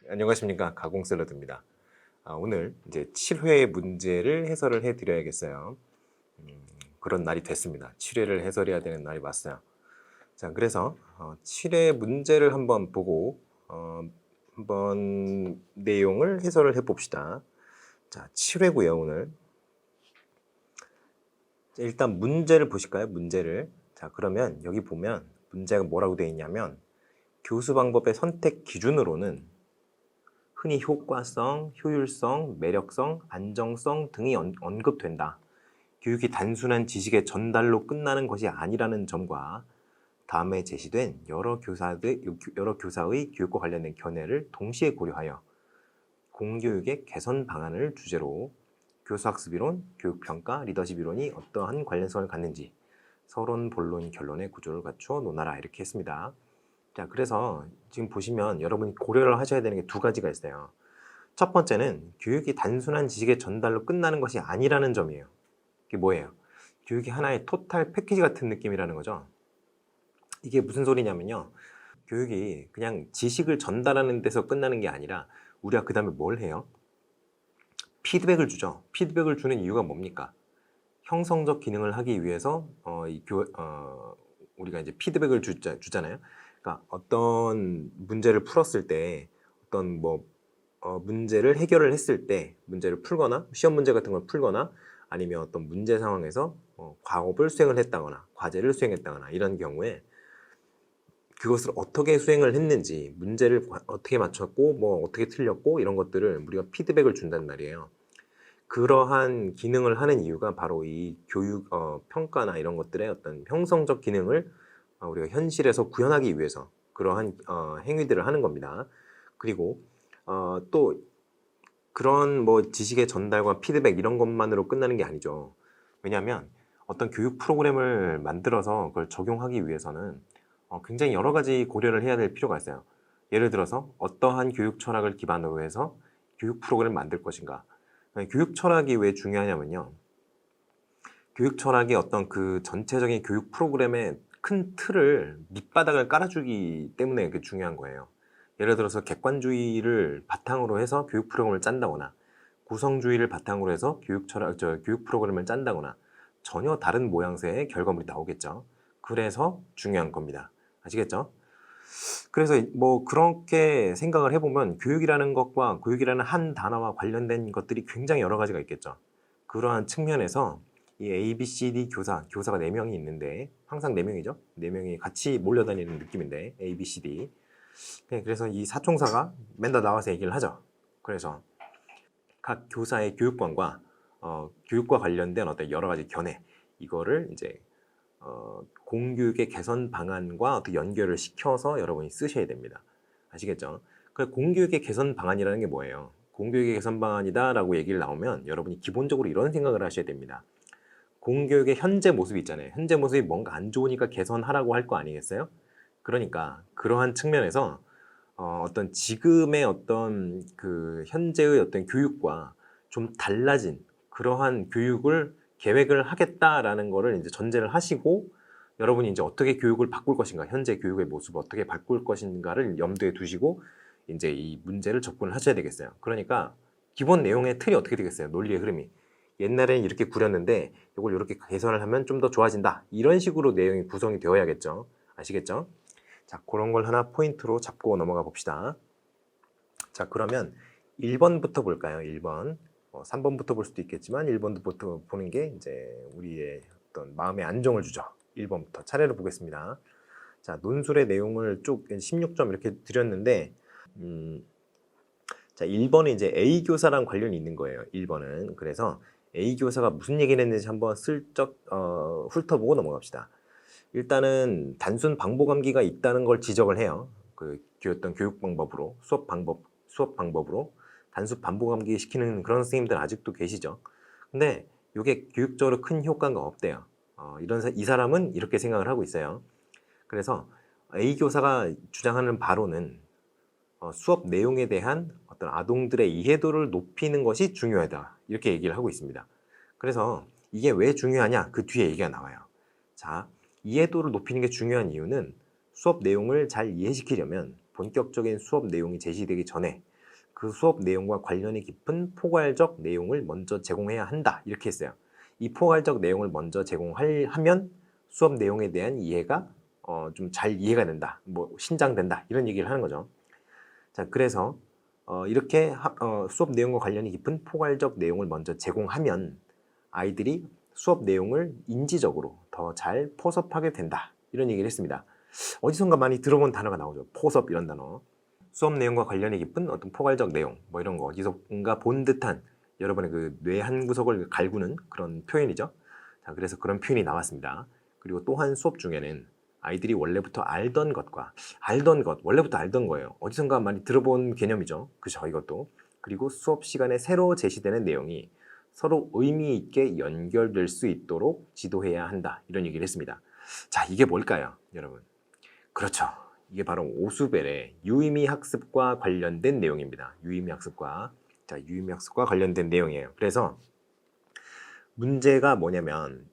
안녕하십니까, 가공샐러드입니다. 오늘 이제 7회 문제를 해설을 해드려야겠어요. 그런 날이 됐습니다. 7회를 해설해야 되는 날이 왔어요. 자, 그래서 7회 문제를 한번 보고 한번 내용을 해설을 해봅시다. 자, 7회고요 오늘. 자, 일단 문제를 보실까요? 문제를. 자, 그러면 여기 보면 문제가 뭐라고 되어 있냐면, 교수 방법의 선택 기준으로는 흔히 효과성, 효율성, 매력성, 안정성 등이 언급된다. 교육이 단순한 지식의 전달로 끝나는 것이 아니라는 점과 다음에 제시된 여러 교사의 교육과 관련된 견해를 동시에 고려하여 공교육의 개선 방안을 주제로 교수학습이론, 교육평가, 리더십 이론이 어떠한 관련성을 갖는지 서론, 본론, 결론의 구조를 갖추어 논하라, 이렇게 했습니다. 자, 그래서 지금 보시면 여러분이 고려를 하셔야 되는 게 두 가지가 있어요. 첫 번째는 교육이 단순한 지식의 전달로 끝나는 것이 아니라는 점이에요. 이게 뭐예요? 교육이 하나의 토탈 패키지 같은 느낌이라는 거죠. 이게 무슨 소리냐면요, 교육이 그냥 지식을 전달하는 데서 끝나는 게 아니라 우리가 그 다음에 뭘 해요? 피드백을 주죠. 피드백을 주는 이유가 뭡니까? 형성적 기능을 하기 위해서 우리가 이제 피드백을 주잖아요. 그러니까 어떤 문제를 풀었을 때, 어떤 문제를 해결을 했을 때, 문제를 풀거나 시험 문제 같은 걸 풀거나 아니면 어떤 문제 상황에서 과업을 수행을 했다거나 과제를 수행했다거나 이런 경우에 그것을 어떻게 수행을 했는지, 문제를 어떻게 맞췄고 어떻게 틀렸고 이런 것들을 우리가 피드백을 준단 말이에요. 그러한 기능을 하는 이유가 바로 이 교육 평가나 이런 것들의 어떤 형성적 기능을 우리가 현실에서 구현하기 위해서 그러한 행위들을 하는 겁니다. 그리고 또 그런 지식의 전달과 피드백 이런 것만으로 끝나는 게 아니죠. 왜냐하면 어떤 교육 프로그램을 만들어서 그걸 적용하기 위해서는 굉장히 여러 가지 고려를 해야 될 필요가 있어요. 예를 들어서 어떠한 교육 철학을 기반으로 해서 교육 프로그램을 만들 것인가. 교육 철학이 왜 중요하냐면요, 교육 철학이 어떤 그 전체적인 교육 프로그램의 큰 틀을, 밑바닥을 깔아주기 때문에 그게 중요한 거예요. 예를 들어서 객관주의를 바탕으로 해서 교육 프로그램을 짠다거나 구성주의를 바탕으로 해서 교육 프로그램을 짠다거나 전혀 다른 모양새의 결과물이 나오겠죠. 그래서 중요한 겁니다. 아시겠죠? 그래서 그렇게 생각을 해보면 교육이라는 것과 교육이라는 한 단어와 관련된 것들이 굉장히 여러 가지가 있겠죠. 그러한 측면에서 이 A, B, C, D 교사가 4명이 있는데, 항상 4명이죠. 4명이 같이 몰려다니는 느낌인데, A, B, C, D. 그래서 이 사총사가 맨날 나와서 얘기를 하죠. 그래서 각 교사의 교육관과 교육과 관련된 어떤 여러 가지 견해, 이거를 이제 공교육의 개선 방안과 어떻게 연결을 시켜서 여러분이 쓰셔야 됩니다. 아시겠죠? 그 공교육의 개선 방안이라는 게 뭐예요? 공교육의 개선 방안이다 라고 얘기를 나오면 여러분이 기본적으로 이런 생각을 하셔야 됩니다. 공교육의 현재 모습이 있잖아요. 현재 모습이 뭔가 안 좋으니까 개선하라고 할 거 아니겠어요? 그러니까 그러한 측면에서 어떤 지금의 어떤 그 현재의 어떤 교육과 좀 달라진 그러한 교육을 계획을 하겠다라는 거를 이제 전제를 하시고, 여러분이 이제 어떻게 교육을 바꿀 것인가, 현재 교육의 모습을 어떻게 바꿀 것인가를 염두에 두시고 이제 이 문제를 접근을 하셔야 되겠어요. 그러니까 기본 내용의 틀이 어떻게 되겠어요? 논리의 흐름이. 옛날에는 이렇게 구렸는데 이걸 이렇게 개선을 하면 좀 더 좋아진다. 이런 식으로 내용이 구성이 되어야겠죠. 아시겠죠? 자, 그런 걸 하나 포인트로 잡고 넘어가 봅시다. 자, 그러면 1번부터 볼까요? 1번. 3번부터 볼 수도 있겠지만 1번부터 보는 게 이제 우리의 어떤 마음의 안정을 주죠. 1번부터 차례로 보겠습니다. 자, 논술의 내용을 쭉 16점 이렇게 드렸는데, 자, 1번은 이제 A 교사랑 관련이 있는 거예요. 1번은. 그래서 A 교사가 무슨 얘기를 했는지 한번 슬쩍 훑어보고 넘어갑시다. 일단은 단순 방법암기가 있다는 걸 지적을 해요. 그 어떤 교육 방법으로, 수업 방법으로 단순 반복암기 시키는 그런 선생님들 아직도 계시죠. 근데 이게 교육적으로 큰 효과가 없대요. 이 사람은 이렇게 생각을 하고 있어요. 그래서 A 교사가 주장하는 바로는 수업 내용에 대한 어떤 아동들의 이해도를 높이는 것이 중요하다, 이렇게 얘기를 하고 있습니다. 그래서 이게 왜 중요하냐, 그 뒤에 얘기가 나와요. 자, 이해도를 높이는 게 중요한 이유는 수업 내용을 잘 이해시키려면 본격적인 수업 내용이 제시되기 전에 그 수업 내용과 관련이 깊은 포괄적 내용을 먼저 제공해야 한다. 이렇게 했어요. 이 포괄적 내용을 먼저 제공하면 수업 내용에 대한 이해가 좀 잘 이해가 된다. 뭐 신장된다. 이런 얘기를 하는 거죠. 자, 그래서 이렇게 수업 내용과 관련이 깊은 포괄적 내용을 먼저 제공하면 아이들이 수업 내용을 인지적으로 더 잘 포섭하게 된다. 이런 얘기를 했습니다. 어디선가 많이 들어본 단어가 나오죠. 포섭 이런 단어. 수업 내용과 관련이 깊은 어떤 포괄적 내용 뭐 이런 거 어디선가 본 듯한 여러분의 그 뇌 한 구석을 갈구는 그런 표현이죠. 자, 그래서 그런 표현이 나왔습니다. 그리고 또한 수업 중에는 아이들이 원래부터 알던 것과 원래부터 알던 거예요. 어디선가 많이 들어본 개념이죠. 그죠, 이것도. 그리고 수업 시간에 새로 제시되는 내용이 서로 의미 있게 연결될 수 있도록 지도해야 한다. 이런 얘기를 했습니다. 자, 이게 뭘까요, 여러분? 그렇죠. 이게 바로 오수벨의 유의미 학습과 관련된 내용입니다. 유의미 학습과 관련된 내용이에요. 그래서 문제가 뭐냐면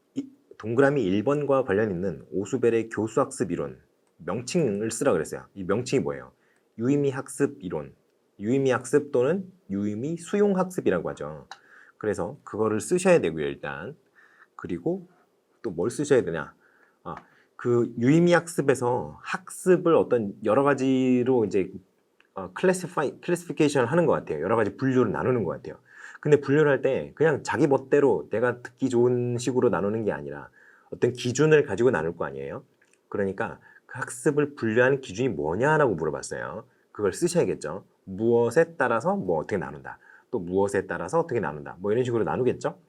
동그라미 1번과 관련 있는 오수벨의 교수학습 이론 명칭을 쓰라 그랬어요. 이 명칭이 뭐예요? 유의미 학습 이론, 유의미 학습 또는 유의미 수용 학습이라고 하죠. 그래서 그거를 쓰셔야 되고요, 일단. 그리고 또 뭘 쓰셔야 되냐? 그 유의미 학습에서 학습을 어떤 여러 가지로 이제 클래시피케이션을 하는 것 같아요. 여러 가지 분류를 나누는 것 같아요. 근데 분류를 할 때 그냥 자기 멋대로 내가 듣기 좋은 식으로 나누는 게 아니라 어떤 기준을 가지고 나눌 거 아니에요. 그러니까 그 학습을 분류하는 기준이 뭐냐라고 물어봤어요. 그걸 쓰셔야겠죠. 무엇에 따라서 뭐 어떻게 나눈다. 또 무엇에 따라서 어떻게 나눈다. 뭐 이런 식으로 나누겠죠.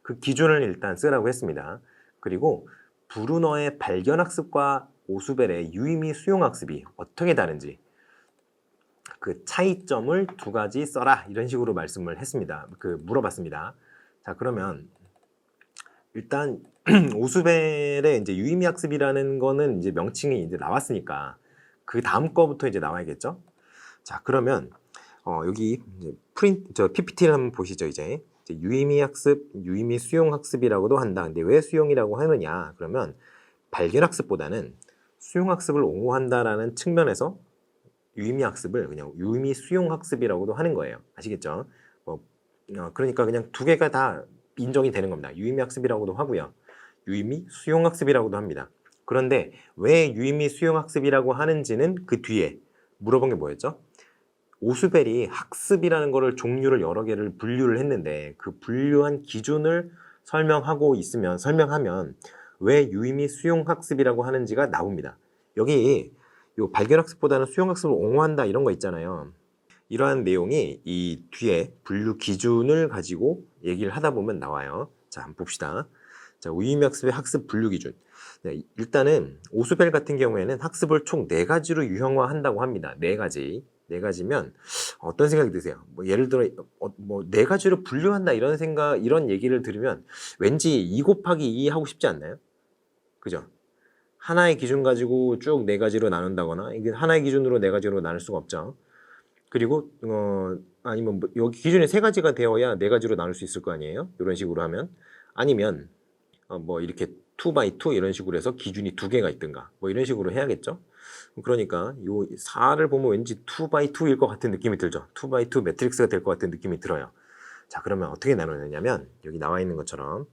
그 기준을 일단 쓰라고 했습니다. 그리고 브루너의 발견학습과 오수벨의 유의미 수용학습이 어떻게 다른지 그 차이점을 두 가지 써라 이런 식으로 말씀을 했습니다. 물어봤습니다. 자, 그러면 일단 오수벨의 이제 유의미 학습이라는 거는 이제 명칭이 이제 나왔으니까 그 다음 거부터 이제 나와야겠죠. 자, 그러면 여기 이제 PPT를 한번 보시죠. 이제 유의미 학습, 유의미 수용 학습이라고도 한다. 근데 왜 수용이라고 하느냐? 그러면 발견 학습보다는 수용 학습을 옹호한다라는 측면에서 유의미 학습을 그냥 유의미 수용 학습이라고도 하는 거예요. 아시겠죠? 그러니까 그냥 두 개가 다 인정이 되는 겁니다. 유의미 학습이라고도 하고요. 유의미 수용 학습이라고도 합니다. 그런데 왜 유의미 수용 학습이라고 하는지는 그 뒤에 물어본 게 뭐였죠? 오수벨이 학습이라는 거를 종류를 여러 개를 분류를 했는데 그 분류한 기준을 설명하면 왜 유의미 수용 학습이라고 하는지가 나옵니다. 여기 요 발견학습보다는 수용학습을 옹호한다 이런 거 있잖아요. 이러한 내용이 이 뒤에 분류 기준을 가지고 얘기를 하다 보면 나와요. 자, 한번 봅시다. 자, 유의미 학습의 학습 분류 기준. 네, 일단은 오수벨 같은 경우에는 학습을 총 4가지로 유형화한다고 합니다. 4가지. 4가지면 어떤 생각이 드세요? 뭐 예를 들어 뭐 4가지로 분류한다 이런 얘기를 들으면 왠지 2 곱하기 2 하고 싶지 않나요? 그죠? 하나의 기준 가지고 쭉 4가지로 나눈다거나 이게 하나의 기준으로 4가지로 나눌 수가 없죠. 그리고 아니면 뭐 여기 기준이 3가지가 되어야 4가지로 나눌 수 있을 거 아니에요? 이런 식으로 하면 아니면 뭐 이렇게 2x2 이런 식으로 해서 기준이 2개가 있든가 뭐 이런 식으로 해야겠죠. 그러니까 요 4를 보면 왠지 2x2일 것 같은 느낌이 들죠. 2x2 매트릭스가 될 것 같은 느낌이 들어요. 자, 그러면 어떻게 나누느냐면 여기 나와 있는 것처럼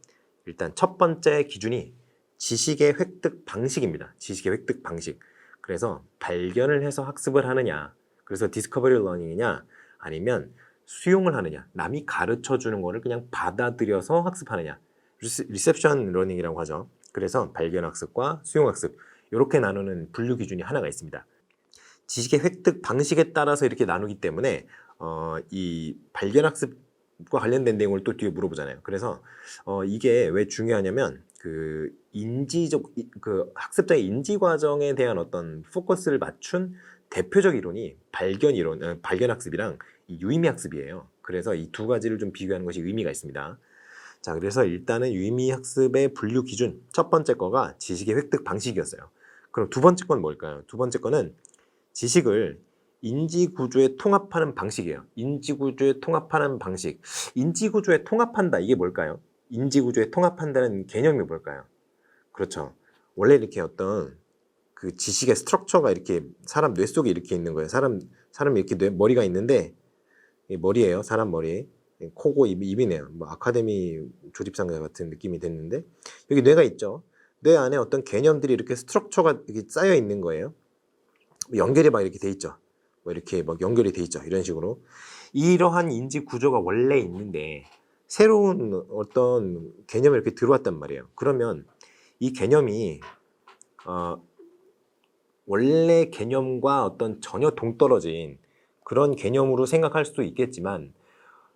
일단 첫 번째 기준이 지식의 획득 방식입니다. 지식의 획득 방식. 그래서 발견을 해서 학습을 하느냐, 그래서 디스커버리 러닝이냐, 아니면 수용을 하느냐, 남이 가르쳐 주는 거를 그냥 받아들여서 학습하느냐, 리셉션 러닝이라고 하죠. 그래서 발견 학습과 수용 학습 이렇게 나누는 분류 기준이 하나가 있습니다. 지식의 획득 방식에 따라서 이렇게 나누기 때문에 이 발견 학습과 관련된 내용을 또 뒤에 물어보잖아요. 그래서 이게 왜 중요하냐면 그 학습자의 인지 과정에 대한 어떤 포커스를 맞춘 대표적 이론이 발견 학습이랑 이 유의미 학습이에요. 그래서 이 두 가지를 좀 비교하는 것이 의미가 있습니다. 자, 그래서 일단은 유의미 학습의 분류 기준 첫 번째 거가 지식의 획득 방식이었어요. 그럼 두 번째 건 뭘까요? 두 번째 거는 지식을 인지구조에 통합하는 방식이에요. 인지구조에 통합하는 방식. 인지구조에 통합한다, 이게 뭘까요? 인지구조에 통합한다는 개념이 뭘까요? 그렇죠. 원래 이렇게 어떤 그 지식의 스트럭처가 이렇게 사람 뇌 속에 이렇게 있는 거예요. 사람 이렇게 머리가 있는데 이 머리예요. 사람 머리. 코고 입이네요. 뭐 아카데미 조립상자 같은 느낌이 됐는데 여기 뇌가 있죠. 뇌 안에 어떤 개념들이 이렇게 스트럭처가 이렇게 쌓여 있는 거예요. 연결이 막 이렇게 돼 있죠. 뭐 이렇게 막 연결이 돼 있죠. 이런 식으로. 이러한 인지 구조가 원래 있는데 새로운 어떤 개념이 이렇게 들어왔단 말이에요. 그러면 이 개념이 원래 개념과 어떤 전혀 동떨어진 그런 개념으로 생각할 수도 있겠지만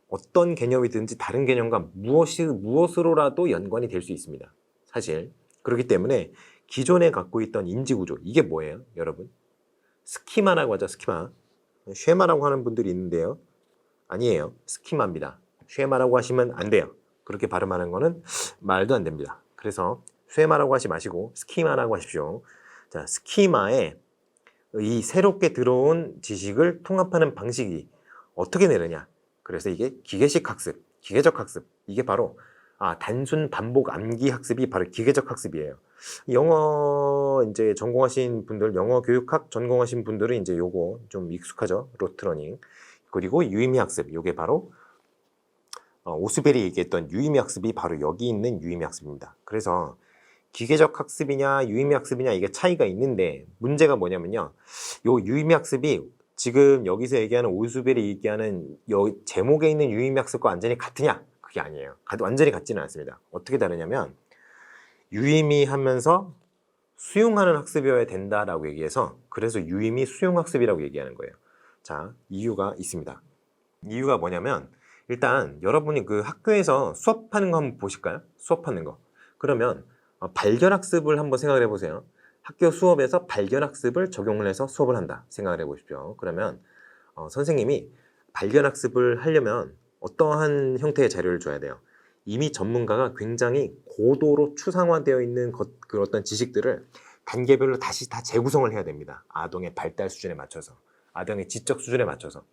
어떤 개념이든지 다른 개념과 무엇으로라도 연관이 될 수 있습니다. 사실. 그렇기 때문에 기존에 갖고 있던 인지구조, 이게 뭐예요, 여러분? 스키마라고 하죠, 스키마. 쉐마라고 하는 분들이 있는데요. 아니에요. 스키마입니다. 쉐마라고 하시면 안 돼요. 그렇게 발음하는 거는 말도 안 됩니다. 그래서 쉐마라고 하지 마시고 스키마라고 하십시오. 자, 스키마에 이 새롭게 들어온 지식을 통합하는 방식이 어떻게 내느냐. 그래서 이게 기계식 학습, 기계적 학습. 이게 바로 단순 반복 암기 학습이 바로 기계적 학습이에요. 영어 이제 전공하신 분들, 영어 교육학 전공하신 분들은 이제 요거 좀 익숙하죠. 로트러닝. 그리고 유의미 학습. 요게 바로 오스벨이 얘기했던 유의미 학습이 바로 여기 있는 유의미 학습입니다. 그래서 기계적 학습이냐 유의미 학습이냐 이게 차이가 있는데 문제가 뭐냐면요. 요 유의미 학습이 지금 여기서 얘기하는 오스벨이 얘기하는 제목에 있는 유의미 학습과 완전히 같으냐? 그게 아니에요. 완전히 같지는 않습니다. 어떻게 다르냐면 유의미 하면서 수용하는 학습이어야 된다라고 얘기해서 그래서 유의미 수용 학습이라고 얘기하는 거예요. 자, 이유가 있습니다. 이유가 뭐냐면 일단 여러분이 그 학교에서 수업하는 거 한번 보실까요? 수업하는 거. 그러면 발견학습을 한번 생각을 해보세요. 학교 수업에서 발견학습을 적용을 해서 수업을 한다 생각을 해보십시오. 그러면 선생님이 발견학습을 하려면 어떠한 형태의 자료를 줘야 돼요? 이미 전문가가 굉장히 고도로 추상화되어 있는 그 어떤 지식들을 단계별로 다시 다 재구성을 해야 됩니다. 아동의 발달 수준에 맞춰서, 아동의 지적 수준에 맞춰서.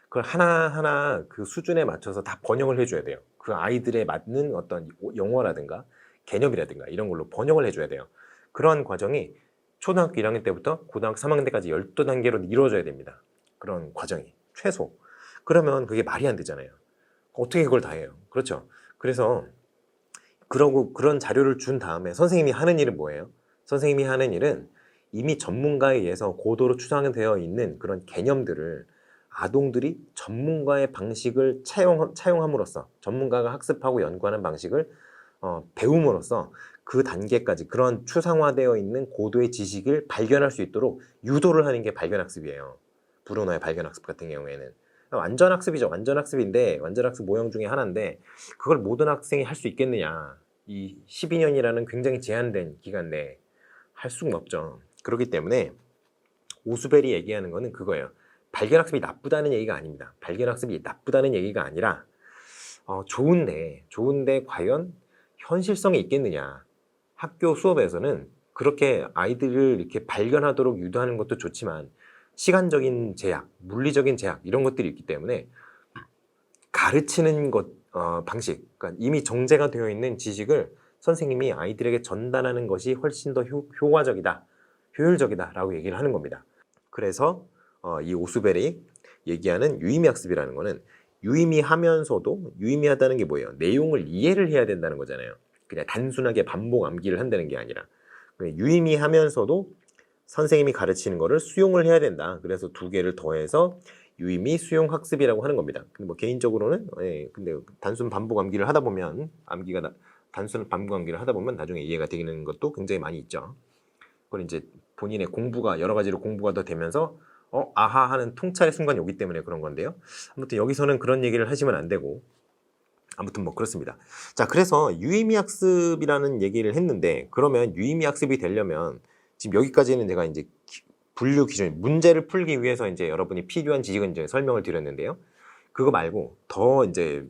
그걸 하나하나 그 수준에 맞춰서 다 번역을 해줘야 돼요. 그 아이들에 맞는 어떤 용어라든가 개념이라든가 이런 걸로 번역을 해줘야 돼요. 그런 과정이 초등학교 1학년 때부터 고등학교 3학년 때까지 12단계로 이루어져야 됩니다. 그런 과정이 최소. 그러면 그게 말이 안 되잖아요. 어떻게 그걸 다 해요? 그렇죠. 그래서 그런 자료를 준 다음에 선생님이 하는 일은 뭐예요? 선생님이 하는 일은 이미 전문가에 의해서 고도로 추상되어 있는 그런 개념들을 아동들이 전문가의 방식을 차용함으로써 전문가가 학습하고 연구하는 방식을 배움으로써 그 단계까지 그런 추상화되어 있는 고도의 지식을 발견할 수 있도록 유도를 하는 게 발견학습이에요. 브루너의 발견학습 같은 경우에는 완전학습이죠. 완전학습인데 완전학습 모형 중에 하나인데 그걸 모든 학생이 할 수 있겠느냐. 이 12년이라는 굉장히 제한된 기간 내에 할 수는 없죠. 그렇기 때문에 오스벨이 얘기하는 거는 그거예요. 발견학습이 나쁘다는 얘기가 아닙니다. 발견학습이 나쁘다는 얘기가 아니라 좋은데 과연 현실성이 있겠느냐. 학교 수업에서는 그렇게 아이들을 이렇게 발견하도록 유도하는 것도 좋지만 시간적인 제약, 물리적인 제약 이런 것들이 있기 때문에 가르치는 방식, 그러니까 이미 정제가 되어 있는 지식을 선생님이 아이들에게 전달하는 것이 훨씬 더 효과적이다, 효율적이다라고 얘기를 하는 겁니다. 그래서 이 오스벨이 얘기하는 유의미 학습이라는 거는 유의미하면서도 유의미하다는 게 뭐예요? 내용을 이해를 해야 된다는 거잖아요. 그냥 단순하게 반복 암기를 한다는 게 아니라 유의미하면서도 선생님이 가르치는 거를 수용을 해야 된다. 그래서 두 개를 더해서 유의미 수용 학습이라고 하는 겁니다. 근데 뭐 개인적으로는 근데 단순 반복 암기를 하다 보면 단순 반복 암기를 하다 보면 나중에 이해가 되는 것도 굉장히 많이 있죠. 그걸 이제 본인의 공부가 여러 가지로 공부가 더 되면서 아하 하는 통찰의 순간이 오기 때문에 그런 건데요. 아무튼 여기서는 그런 얘기를 하시면 안 되고 아무튼 뭐 그렇습니다. 자, 그래서 유의미 학습이라는 얘기를 했는데 그러면 유의미 학습이 되려면 지금 여기까지는 제가 이제 분류 기준, 문제를 풀기 위해서 이제 여러분이 필요한 지식은 이제 설명을 드렸는데요. 그거 말고 더 이제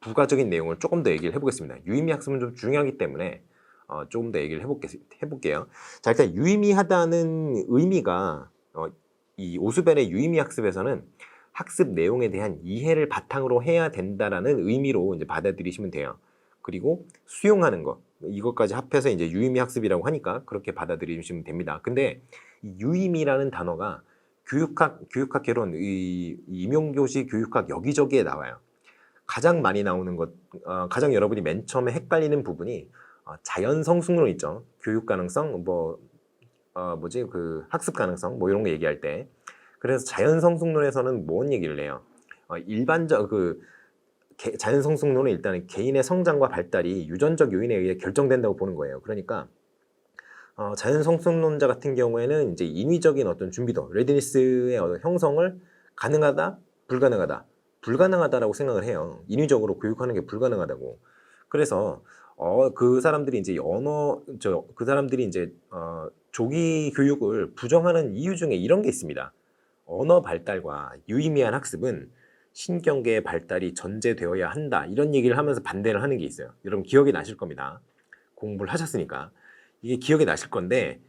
부가적인 내용을 조금 더 얘기를 해보겠습니다. 유의미 학습은 좀 중요하기 때문에 조금 더 얘기를 해볼게요. 자, 일단 유의미하다는 의미가 이 오스벨의 유의미 학습에서는 학습 내용에 대한 이해를 바탕으로 해야 된다라는 의미로 이제 받아들이시면 돼요. 그리고 수용하는 것, 이것까지 합해서 이제 유의미 학습이라고 하니까 그렇게 받아들이시면 됩니다. 근데 이 유의미라는 단어가 교육학 개론, 이 임용고시 교육학 여기저기에 나와요. 가장 많이 나오는 것, 가장 여러분이 맨 처음에 헷갈리는 부분이 자연 성숙론 있죠. 교육 가능성, 학습 가능성, 뭐 이런 거 얘기할 때. 그래서 자연 성숙론에서는 뭔 얘기를 해요? 자연 성숙론은 일단은 개인의 성장과 발달이 유전적 요인에 의해 결정된다고 보는 거예요. 그러니까 자연 성숙론자 같은 경우에는 이제 인위적인 어떤 준비도, 레디니스의 형성을 가능하다, 불가능하다라고 생각을 해요. 인위적으로 교육하는 게 불가능하다고. 그래서 그 사람들이 이제 조기 교육을 부정하는 이유 중에 이런 게 있습니다. 언어 발달과 유의미한 학습은 신경계의 발달이 전제되어야 한다. 이런 얘기를 하면서 반대를 하는 게 있어요. 여러분 기억이 나실 겁니다. 공부를 하셨으니까. 이게 기억이 나실 건데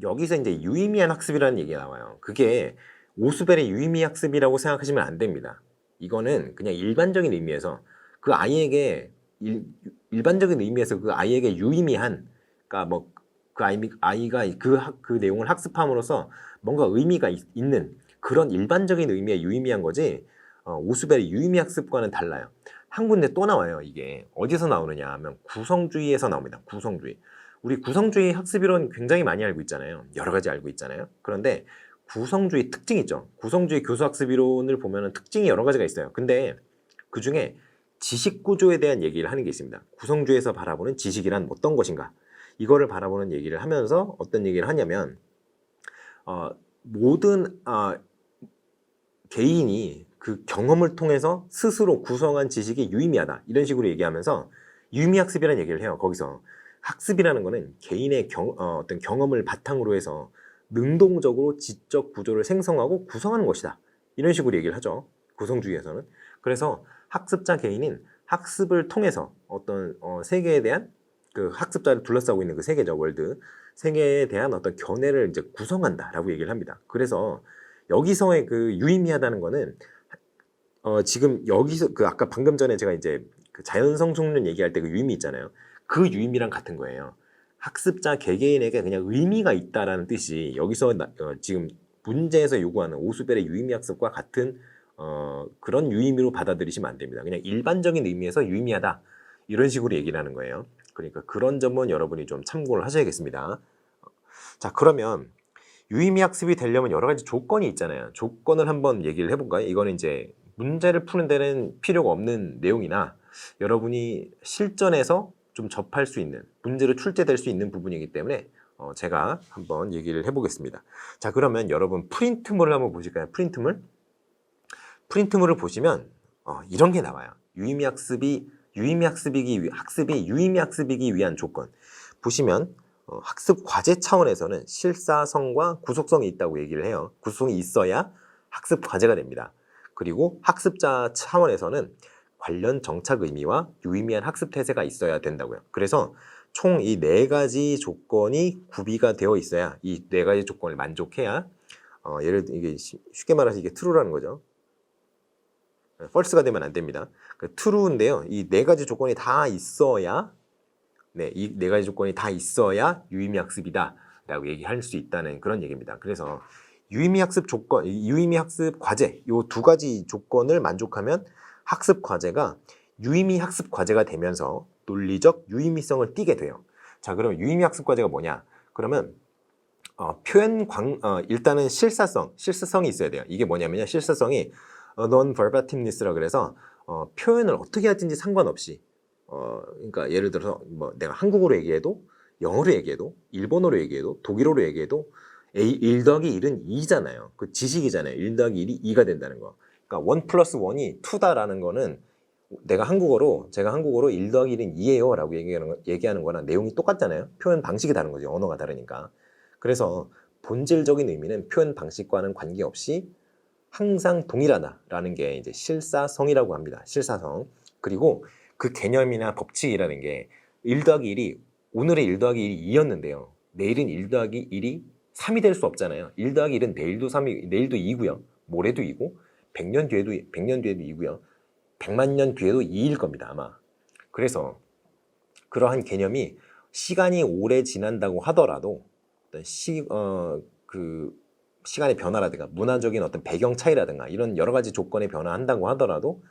여기서 이제 유의미한 학습이라는 얘기가 나와요. 그게 오수벨의 유의미 학습이라고 생각하시면 안 됩니다. 이거는 그냥 일반적인 의미에서 그 아이에게 일반적인 의미에서 그 아이에게 유의미한, 그러니까 뭐 그 아이가 그 내용을 학습함으로써 뭔가 의미가 있는 그런 일반적인 의미의 유의미한 거지, 오수벨의 유의미 학습과는 달라요. 한 군데 또 나와요. 이게 어디서 나오느냐 하면 구성주의에서 나옵니다. 구성주의. 우리 구성주의 학습이론 굉장히 많이 알고 있잖아요. 여러 가지 알고 있잖아요. 그런데 구성주의 특징이 있죠. 구성주의 교수학습이론을 보면 특징이 여러 가지가 있어요. 근데 그 중에 지식구조에 대한 얘기를 하는 게 있습니다. 구성주의에서 바라보는 지식이란 어떤 것인가, 이거를 바라보는 얘기를 하면서 어떤 얘기를 하냐면 모든 개인이 그 경험을 통해서 스스로 구성한 지식이 유의미하다, 이런 식으로 얘기하면서 유의미학습이라는 얘기를 해요. 거기서 학습이라는 거는 개인의 어떤 경험을 바탕으로 해서 능동적으로 지적 구조를 생성하고 구성하는 것이다, 이런 식으로 얘기를 하죠. 구성주의에서는. 그래서 학습자 개인은 학습을 통해서 어떤 세계에 대한, 그 학습자를 둘러싸고 있는 그 세계적 월드, 세계에 대한 어떤 견해를 이제 구성한다라고 얘기를 합니다. 그래서 여기서의 그 유의미하다는 거는 지금 여기서 아까 방금 전에 제가 이제 그 자연성숙론 얘기할 때 그 유의미 있잖아요. 그 유의미랑 같은 거예요. 학습자 개개인에게 그냥 의미가 있다라는 뜻이 여기서 지금 문제에서 요구하는 오수벨의 유의미 학습과 같은 그런 유의미로 받아들이시면 안 됩니다. 그냥 일반적인 의미에서 유의미하다, 이런 식으로 얘기를 하는 거예요. 그러니까 그런 점은 여러분이 좀 참고를 하셔야겠습니다. 자, 그러면 유의미 학습이 되려면 여러 가지 조건이 있잖아요. 조건을 한번 얘기를 해볼까요? 이거는 이제 문제를 푸는 데는 필요가 없는 내용이나 여러분이 실전에서 좀 접할 수 있는, 문제로 출제될 수 있는 부분이기 때문에 제가 한번 얘기를 해보겠습니다. 자, 그러면 여러분 프린트물을 한번 보실까요? 프린트물을 보시면 이런 게 나와요. 학습이 유의미 학습이기 위한 조건. 보시면 학습 과제 차원에서는 실사성과 구속성이 있다고 얘기를 해요. 구속성이 있어야 학습 과제가 됩니다. 그리고 학습자 차원에서는 관련 정착 의미와 유의미한 학습 태세가 있어야 된다고요. 그래서 총 이 네 가지 조건이 구비가 되어 있어야, 이 네 가지 조건을 만족해야 예를 들어 이게 쉽게 말해서 이게 true라는 거죠. false가 되면 안 됩니다. true인데요. 이 네 가지 조건이 다 있어야, 이 네 가지 조건이 다 있어야 유의미 학습이다 라고 얘기할 수 있다는 그런 얘기입니다. 그래서 유의미 학습 과제, 이 두 가지 조건을 만족하면 학습 과제가 유의미 학습 과제가 되면서 논리적 유의미성을 띠게 돼요. 자, 그러면 유의미 학습 과제가 뭐냐? 그러면 일단은 실사성이 있어야 돼요. 이게 뭐냐면요, 실사성이 non-verbativeness라 그래서 표현을 어떻게 하든지 상관없이, 그러니까 예를 들어서 뭐 내가 한국어로 얘기해도, 영어로 얘기해도, 일본어로 얘기해도, 독일어로 얘기해도 1 더하기 1은 2잖아요. 그 지식이잖아요. 1 더하기 1이 2가 된다는 거. 그러니까 1 플러스 1이 2다라는 거는 제가 한국어로 1 더하기 1은 2예요 라고 얘기하는 거랑 내용이 똑같잖아요. 표현 방식이 다른 거죠. 언어가 다르니까. 그래서 본질적인 의미는 표현 방식과는 관계없이 항상 동일하다라는 게 이제 실사성이라고 합니다. 실사성. 그리고 그 개념이나 법칙이라는 게 1 더하기 1이, 오늘의 1 더하기 1이 2였는데요. 내일은 1 더하기 1이 3이 될 수 없잖아요. 1 더하기 1은 내일도 2고요. 모레도 2고, 100년 뒤에도 2고요. 100만 년 뒤에도 2일 겁니다, 아마. 그래서 그러한 개념이 시간이 오래 지난다고 하더라도 시간의 변화라든가 문화적인 어떤 배경 차이라든가 이런 여러 가지 조건이 변화한다고 하더라도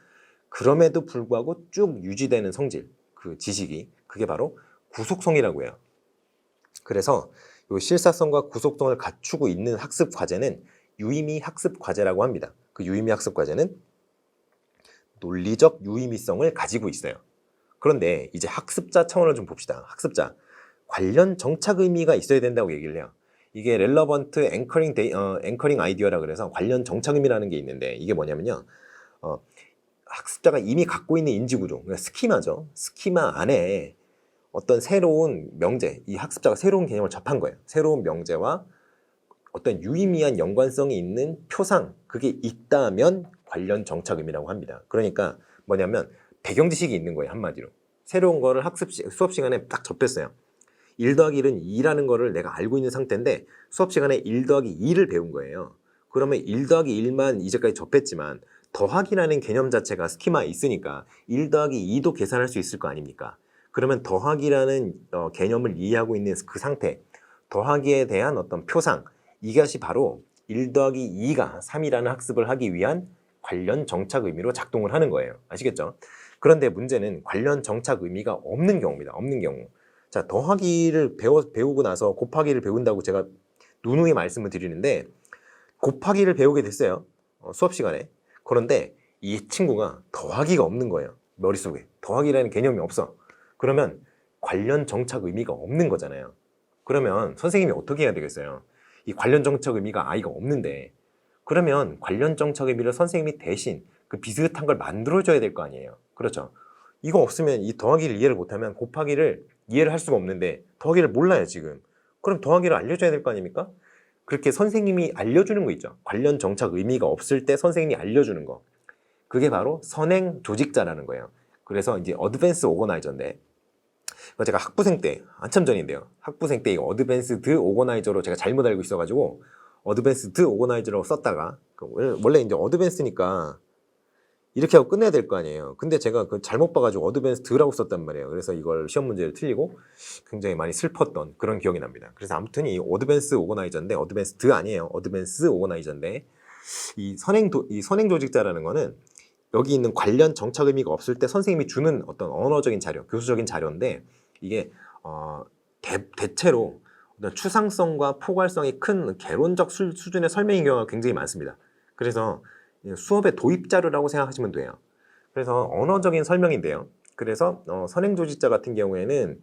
그럼에도 불구하고 쭉 유지되는 성질, 그 지식이 그게 바로 구속성이라고 해요. 그래서 이 실사성과 구속성을 갖추고 있는 학습 과제는 유의미 학습 과제라고 합니다. 그 유의미 학습 과제는 논리적 유의미성을 가지고 있어요. 그런데 이제 학습자 차원을 좀 봅시다. 학습자. 관련 정착 의미가 있어야 된다고 얘기를 해요. 이게 렐러번트 앵커링 아이디어라 그래서 관련 정착 의미라는 게 있는데 이게 뭐냐면요. 학습자가 이미 갖고 있는 인지구조, 그러니까 스키마죠. 스키마 안에 어떤 새로운 명제, 이 학습자가 새로운 개념을 접한 거예요. 새로운 명제와 어떤 유의미한 연관성이 있는 표상, 그게 있다면 관련 정착 의미라고 합니다. 그러니까 뭐냐면 배경 지식이 있는 거예요, 한마디로. 새로운 거를 수업 시간에 딱 접했어요. 1 더하기 1은 2라는 거를 내가 알고 있는 상태인데 수업 시간에 1 더하기 2를 배운 거예요. 그러면 1 더하기 1만 이제까지 접했지만 더하기라는 개념 자체가 스키마에 있으니까 1 더하기 2도 계산할 수 있을 거 아닙니까? 그러면 더하기라는 개념을 이해하고 있는 그 상태, 더하기에 대한 어떤 표상, 이것이 바로 1 더하기 2가 3이라는 학습을 하기 위한 관련 정착 의미로 작동을 하는 거예요. 아시겠죠? 그런데 문제는 관련 정착 의미가 없는 경우입니다. 없는 경우. 자, 더하기를 배우고 나서 곱하기를 배운다고 제가 누누이 말씀을 드리는데 곱하기를 배우게 됐어요. 수업 시간에. 그런데 이 친구가 더하기가 없는 거예요. 머릿속에. 더하기라는 개념이 없어. 그러면 관련 정착 의미가 없는 거잖아요. 그러면 선생님이 어떻게 해야 되겠어요? 이 관련 정착 의미가 아이가 없는데 그러면 관련 정착 의미를 선생님이 대신 그 비슷한 걸 만들어줘야 될 거 아니에요. 그렇죠? 이거 없으면 이 더하기를 이해를 못하면 곱하기를 이해를 할 수가 없는데 더하기를 몰라요 지금. 그럼 더하기를 알려줘야 될 거 아닙니까? 그렇게 선생님이 알려주는 거 있죠. 관련 정착 의미가 없을 때 선생님이 알려주는 거. 그게 바로 선행 조직자라는 거예요. 그래서 이제 어드밴스 오거나이저인데 제가 학부생 때 한참 전인데요. 학부생 때 이 어드밴스드 오거나이저로 제가 잘못 알고 있어가지고 어드밴스드 오거나이저라고 썼다가 원래 이제 어드밴스니까 이렇게 하고 끝내야 될 거 아니에요. 근데 제가 그 잘못 봐가지고 어드밴스드라고 썼단 말이에요. 그래서 이걸 시험 문제를 틀리고 굉장히 많이 슬펐던 그런 기억이 납니다. 그래서 아무튼 이 어드밴스 오거나이저인데 어드밴스드 아니에요. 어드밴스 오거나이저인데 이 선행 조직자라는 거는 여기 있는 관련 정착 의미가 없을 때 선생님이 주는 어떤 언어적인 자료, 교수적인 자료인데 이게 대체로 어떤 추상성과 포괄성이 큰 개론적 수준의 설명인 경우가 굉장히 많습니다. 그래서 수업의 도입 자료라고 생각하시면 돼요. 그래서 언어적인 설명인데요. 그래서 선행 조직자 같은 경우에는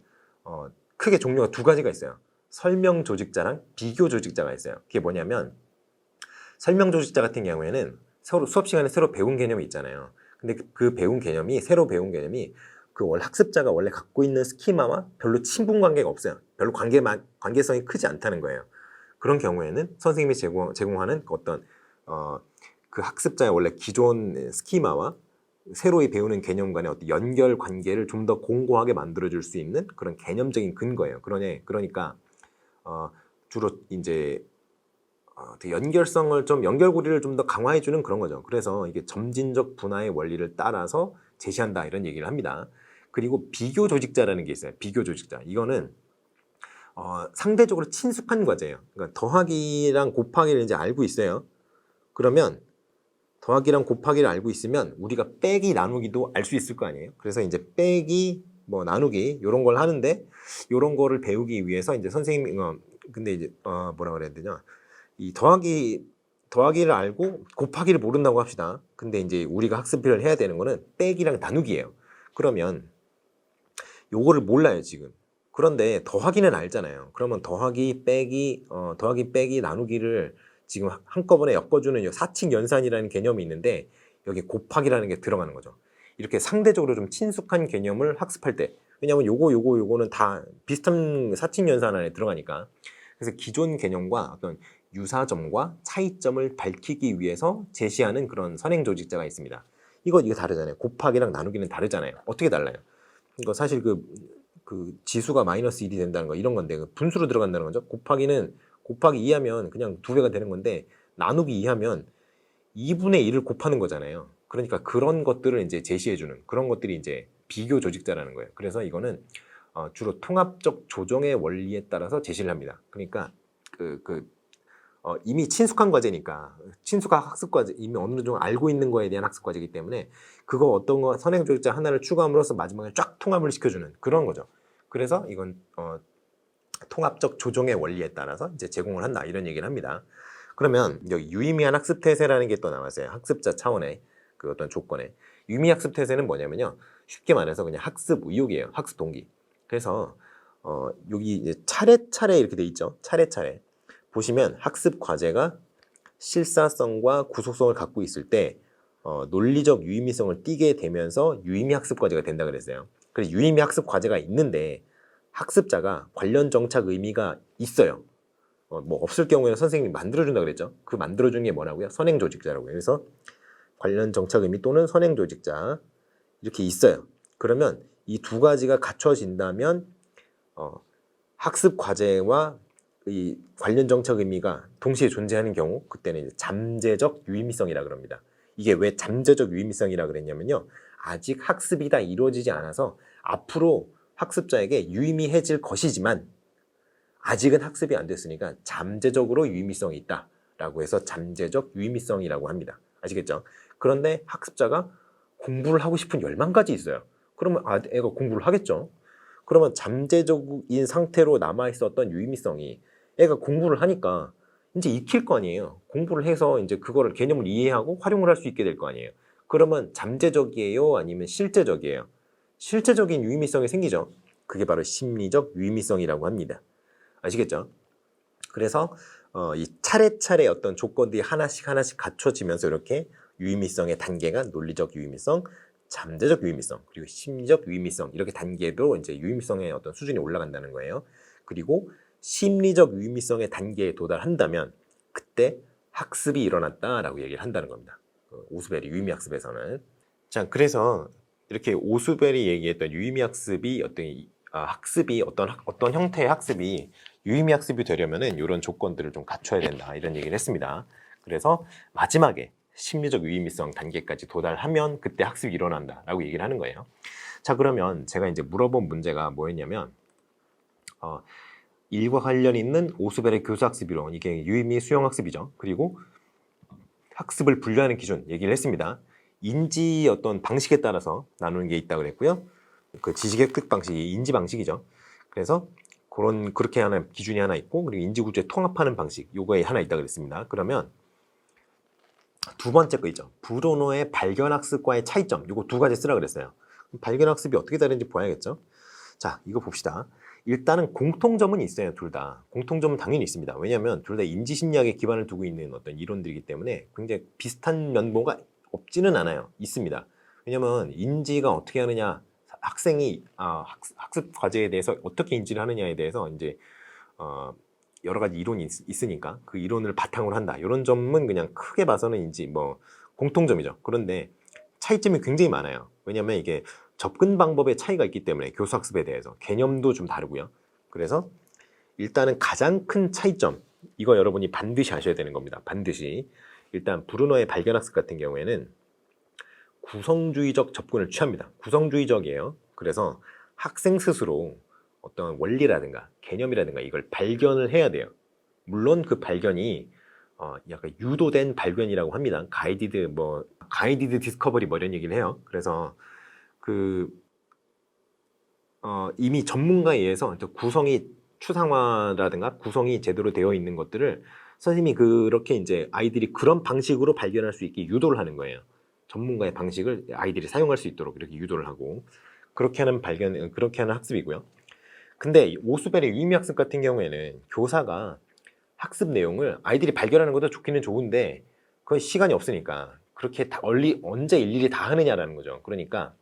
크게 종류가 2가지가 있어요. 설명 조직자랑 비교 조직자가 있어요. 그게 뭐냐면 설명 조직자 같은 경우에는 수업 시간에 새로 배운 개념이 있잖아요. 근데 새로 배운 개념이 그 학습자가 원래 갖고 있는 스키마와 별로 친분 관계가 없어요. 별로 관계성이 크지 않다는 거예요. 그런 경우에는 선생님이 제공하는 어떤 그 학습자의 원래 기존 스키마와 새로이 배우는 개념 간의 어떤 연결 관계를 좀 더 공고하게 만들어줄 수 있는 그런 개념적인 근거예요. 그러니까 주로 이제 연결고리를 좀 더 강화해주는 그런 거죠. 그래서 이게 점진적 분화의 원리를 따라서 제시한다 이런 얘기를 합니다. 그리고 비교 조직자라는 게 있어요. 비교 조직자. 이거는 상대적으로 친숙한 과제예요. 그러니까 더하기랑 곱하기를 이제 알고 있어요. 그러면 더하기랑 곱하기를 알고 있으면 우리가 빼기 나누기도 알 수 있을 거 아니에요. 그래서 이제 빼기 나누기 이런 걸 하는데 이런 거를 배우기 위해서 이제 선생님이 근데 이제 뭐라 그래야 되냐, 이 더하기를 알고 곱하기를 모른다고 합시다. 근데 이제 우리가 학습을 해야 되는 거는 빼기랑 나누기예요. 그러면 요거를 몰라요 지금. 그런데 더하기는 알잖아요. 그러면 더하기 빼기 나누기를 지금 한꺼번에 엮어주는 사칙 연산이라는 개념이 있는데 여기 곱하기라는 게 들어가는 거죠. 이렇게 상대적으로 좀 친숙한 개념을 학습할 때, 왜냐하면 요거는 다 비슷한 사칙 연산 안에 들어가니까. 그래서 기존 개념과 어떤 유사점과 차이점을 밝히기 위해서 제시하는 그런 선행 조직자가 있습니다. 이거 다르잖아요. 곱하기랑 나누기는 다르잖아요. 어떻게 달라요? 이거 사실 그 지수가 마이너스 1이 된다는 거 이런 건데 분수로 들어간다는 거죠. 곱하기는 곱하기 2하면 그냥 2배가 되는 건데 나누기 2하면 2분의 1을 곱하는 거잖아요. 그러니까 그런 것들을 이제 제시해주는 그런 것들이 이제 비교 조직자라는 거예요. 그래서 이거는 주로 통합적 조정의 원리에 따라서 제시를 합니다. 그러니까 이미 친숙한 과제니까 친숙한 학습 과제 이미 어느 정도 알고 있는 거에 대한 학습 과제이기 때문에 그거 어떤 거 선행 조직자 하나를 추가함으로써 마지막에 쫙 통합을 시켜주는 그런 거죠. 그래서 이건 통합적 조정의 원리에 따라서 이제 제공을 한다 이런 얘기를 합니다. 그러면 여기 유의미한 학습 태세라는 게 또 나왔어요. 학습자 차원의 그 어떤 조건에 유의미 학습 태세는 뭐냐면요. 쉽게 말해서 그냥 학습 의욕이에요. 학습 동기. 그래서 여기 이제 차례차례 이렇게 돼 있죠. 차례차례. 보시면 학습 과제가 실사성과 구속성을 갖고 있을 때 논리적 유의미성을 띠게 되면서 유의미 학습 과제가 된다 그랬어요. 그래서 유의미 학습 과제가 있는데 학습자가 관련 정착 의미가 있어요. 뭐 없을 경우에는 선생님이 만들어준다 그랬죠. 그 만들어준 게 뭐라고요? 선행 조직자라고요. 그래서 관련 정착 의미 또는 선행 조직자 이렇게 있어요. 그러면 이 두 가지가 갖춰진다면 학습 과제와 이 관련 정착 의미가 동시에 존재하는 경우 그때는 이제 잠재적 유의미성이라 그럽니다. 이게 왜 잠재적 유의미성이라 그랬냐면요. 아직 학습이 다 이루어지지 않아서 앞으로 학습자에게 유의미해질 것이지만 아직은 학습이 안 됐으니까 잠재적으로 유의미성이 있다라고 해서 잠재적 유의미성이라고 합니다. 아시겠죠? 그런데 학습자가 공부를 하고 싶은 열망까지 있어요. 그러면 애가 공부를 하겠죠? 그러면 잠재적인 상태로 남아있었던 유의미성이 애가 공부를 하니까 이제 익힐 거 아니에요. 공부를 해서 이제 그거를 개념을 이해하고 활용을 할 수 있게 될 거 아니에요. 그러면 잠재적이에요? 아니면 실제적이에요? 실제적인 유의미성이 생기죠. 그게 바로 심리적 유의미성이라고 합니다. 아시겠죠? 그래서 이 차례차례 어떤 조건들이 하나씩 갖춰지면서 이렇게 유의미성의 단계가 논리적 유의미성, 잠재적 유의미성, 그리고 심리적 유의미성 이렇게 단계로 이제 유의미성의 어떤 수준이 올라간다는 거예요. 그리고 심리적 유의미성의 단계에 도달한다면 그때 학습이 일어났다라고 얘기를 한다는 겁니다. 오스베리 유의미 학습에서는. 자, 그래서 이렇게 오스벨이 얘기했던 유의미 학습이 학습이 어떤 형태의 학습이 유의미 학습이 되려면은 이런 조건들을 좀 갖춰야 된다 이런 얘기를 했습니다. 그래서 마지막에 심리적 유의미성 단계까지 도달하면 그때 학습이 일어난다라고 얘기를 하는 거예요. 자, 그러면 제가 이제 물어본 문제가 뭐였냐면 일과 관련 있는 오스벨의 교수학습 이론 이게 유의미 수용학습이죠. 그리고 학습을 분류하는 기준 얘기를 했습니다. 인지 어떤 방식에 따라서 나누는 게 있다고 그랬고요. 그 지식 획득 방식이 인지 방식이죠. 그래서 그렇게 하나 기준이 하나 있고 그리고 인지 구조에 통합하는 방식 요거에 하나 있다고 그랬습니다. 그러면 두 번째 거 있죠. 브루노의 발견학습과의 차이점 요거 두 가지 쓰라 그랬어요. 발견학습이 어떻게 다른지 봐야겠죠. 자, 이거 봅시다. 일단은 공통점은 있어요. 둘 다. 공통점은 당연히 있습니다. 왜냐하면 둘 다 인지심리학에 기반을 두고 있는 어떤 이론들이기 때문에 굉장히 비슷한 면모가 없지는 않아요. 있습니다. 왜냐하면 인지가 어떻게 하느냐 학생이 학습 과제에 대해서 어떻게 인지를 하느냐에 대해서 이제 여러 가지 이론이 있으니까 그 이론을 바탕으로 한다. 이런 점은 그냥 크게 봐서는 이제 뭐 공통점이죠. 그런데 차이점이 굉장히 많아요. 왜냐하면 이게 접근 방법의 차이가 있기 때문에 교수학습에 대해서 개념도 좀 다르고요. 그래서 일단은 가장 큰 차이점 이거 여러분이 반드시 아셔야 되는 겁니다. 반드시. 일단 브루너의 발견학습 같은 경우에는 구성주의적 접근을 취합니다. 구성주의적이에요. 그래서 학생 스스로 어떤 원리라든가 개념이라든가 이걸 발견을 해야 돼요. 물론 그 발견이 약간 유도된 발견이라고 합니다. 가이디드 디스커버리 뭐 이런 얘기를 해요. 그래서 이미 전문가에 의해서 구성이 추상화라든가 구성이 제대로 되어 있는 것들을 선생님이 그렇게 이제 아이들이 그런 방식으로 발견할 수 있게 유도를 하는 거예요. 전문가의 방식을 아이들이 사용할 수 있도록 이렇게 유도를 하고 그렇게 하는 학습이고요. 근데 오스벨의 유의미 학습 같은 경우에는 교사가 학습 내용을 아이들이 발견하는 것도 좋기는 좋은데 그건 시간이 없으니까 그렇게 언제 일일이 다 하느냐라는 거죠. 그러니까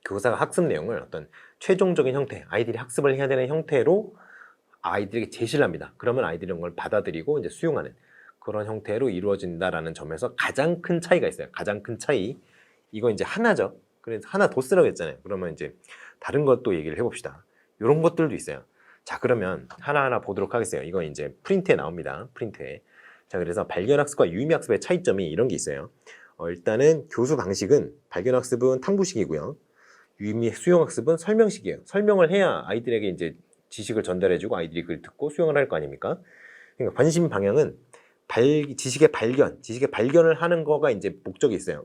교사가 학습 내용을 어떤 최종적인 형태, 아이들이 학습을 해야 되는 형태로 아이들에게 제시를 합니다. 그러면 아이들이 그걸 받아들이고 이제 수용하는 그런 형태로 이루어진다라는 점에서 가장 큰 차이가 있어요. 가장 큰 차이. 이거 이제 하나죠. 그래서 하나 더 쓰라고 했잖아요. 그러면 이제 다른 것도 얘기를 해봅시다. 이런 것들도 있어요. 자, 그러면 하나하나 보도록 하겠어요. 이건 이제 프린트에 나옵니다. 프린트에. 자, 그래서 발견학습과 유의미학습의 차이점이 이런 게 있어요. 일단은 교수 방식은 발견학습은 탐구식이고요. 유의미 수용학습은 설명식이에요. 설명을 해야 아이들에게 이제 지식을 전달해주고 아이들이 그걸 듣고 수용을 할 거 아닙니까? 그러니까 관심 방향은 지식의 발견을 하는 거가 이제 목적이 있어요.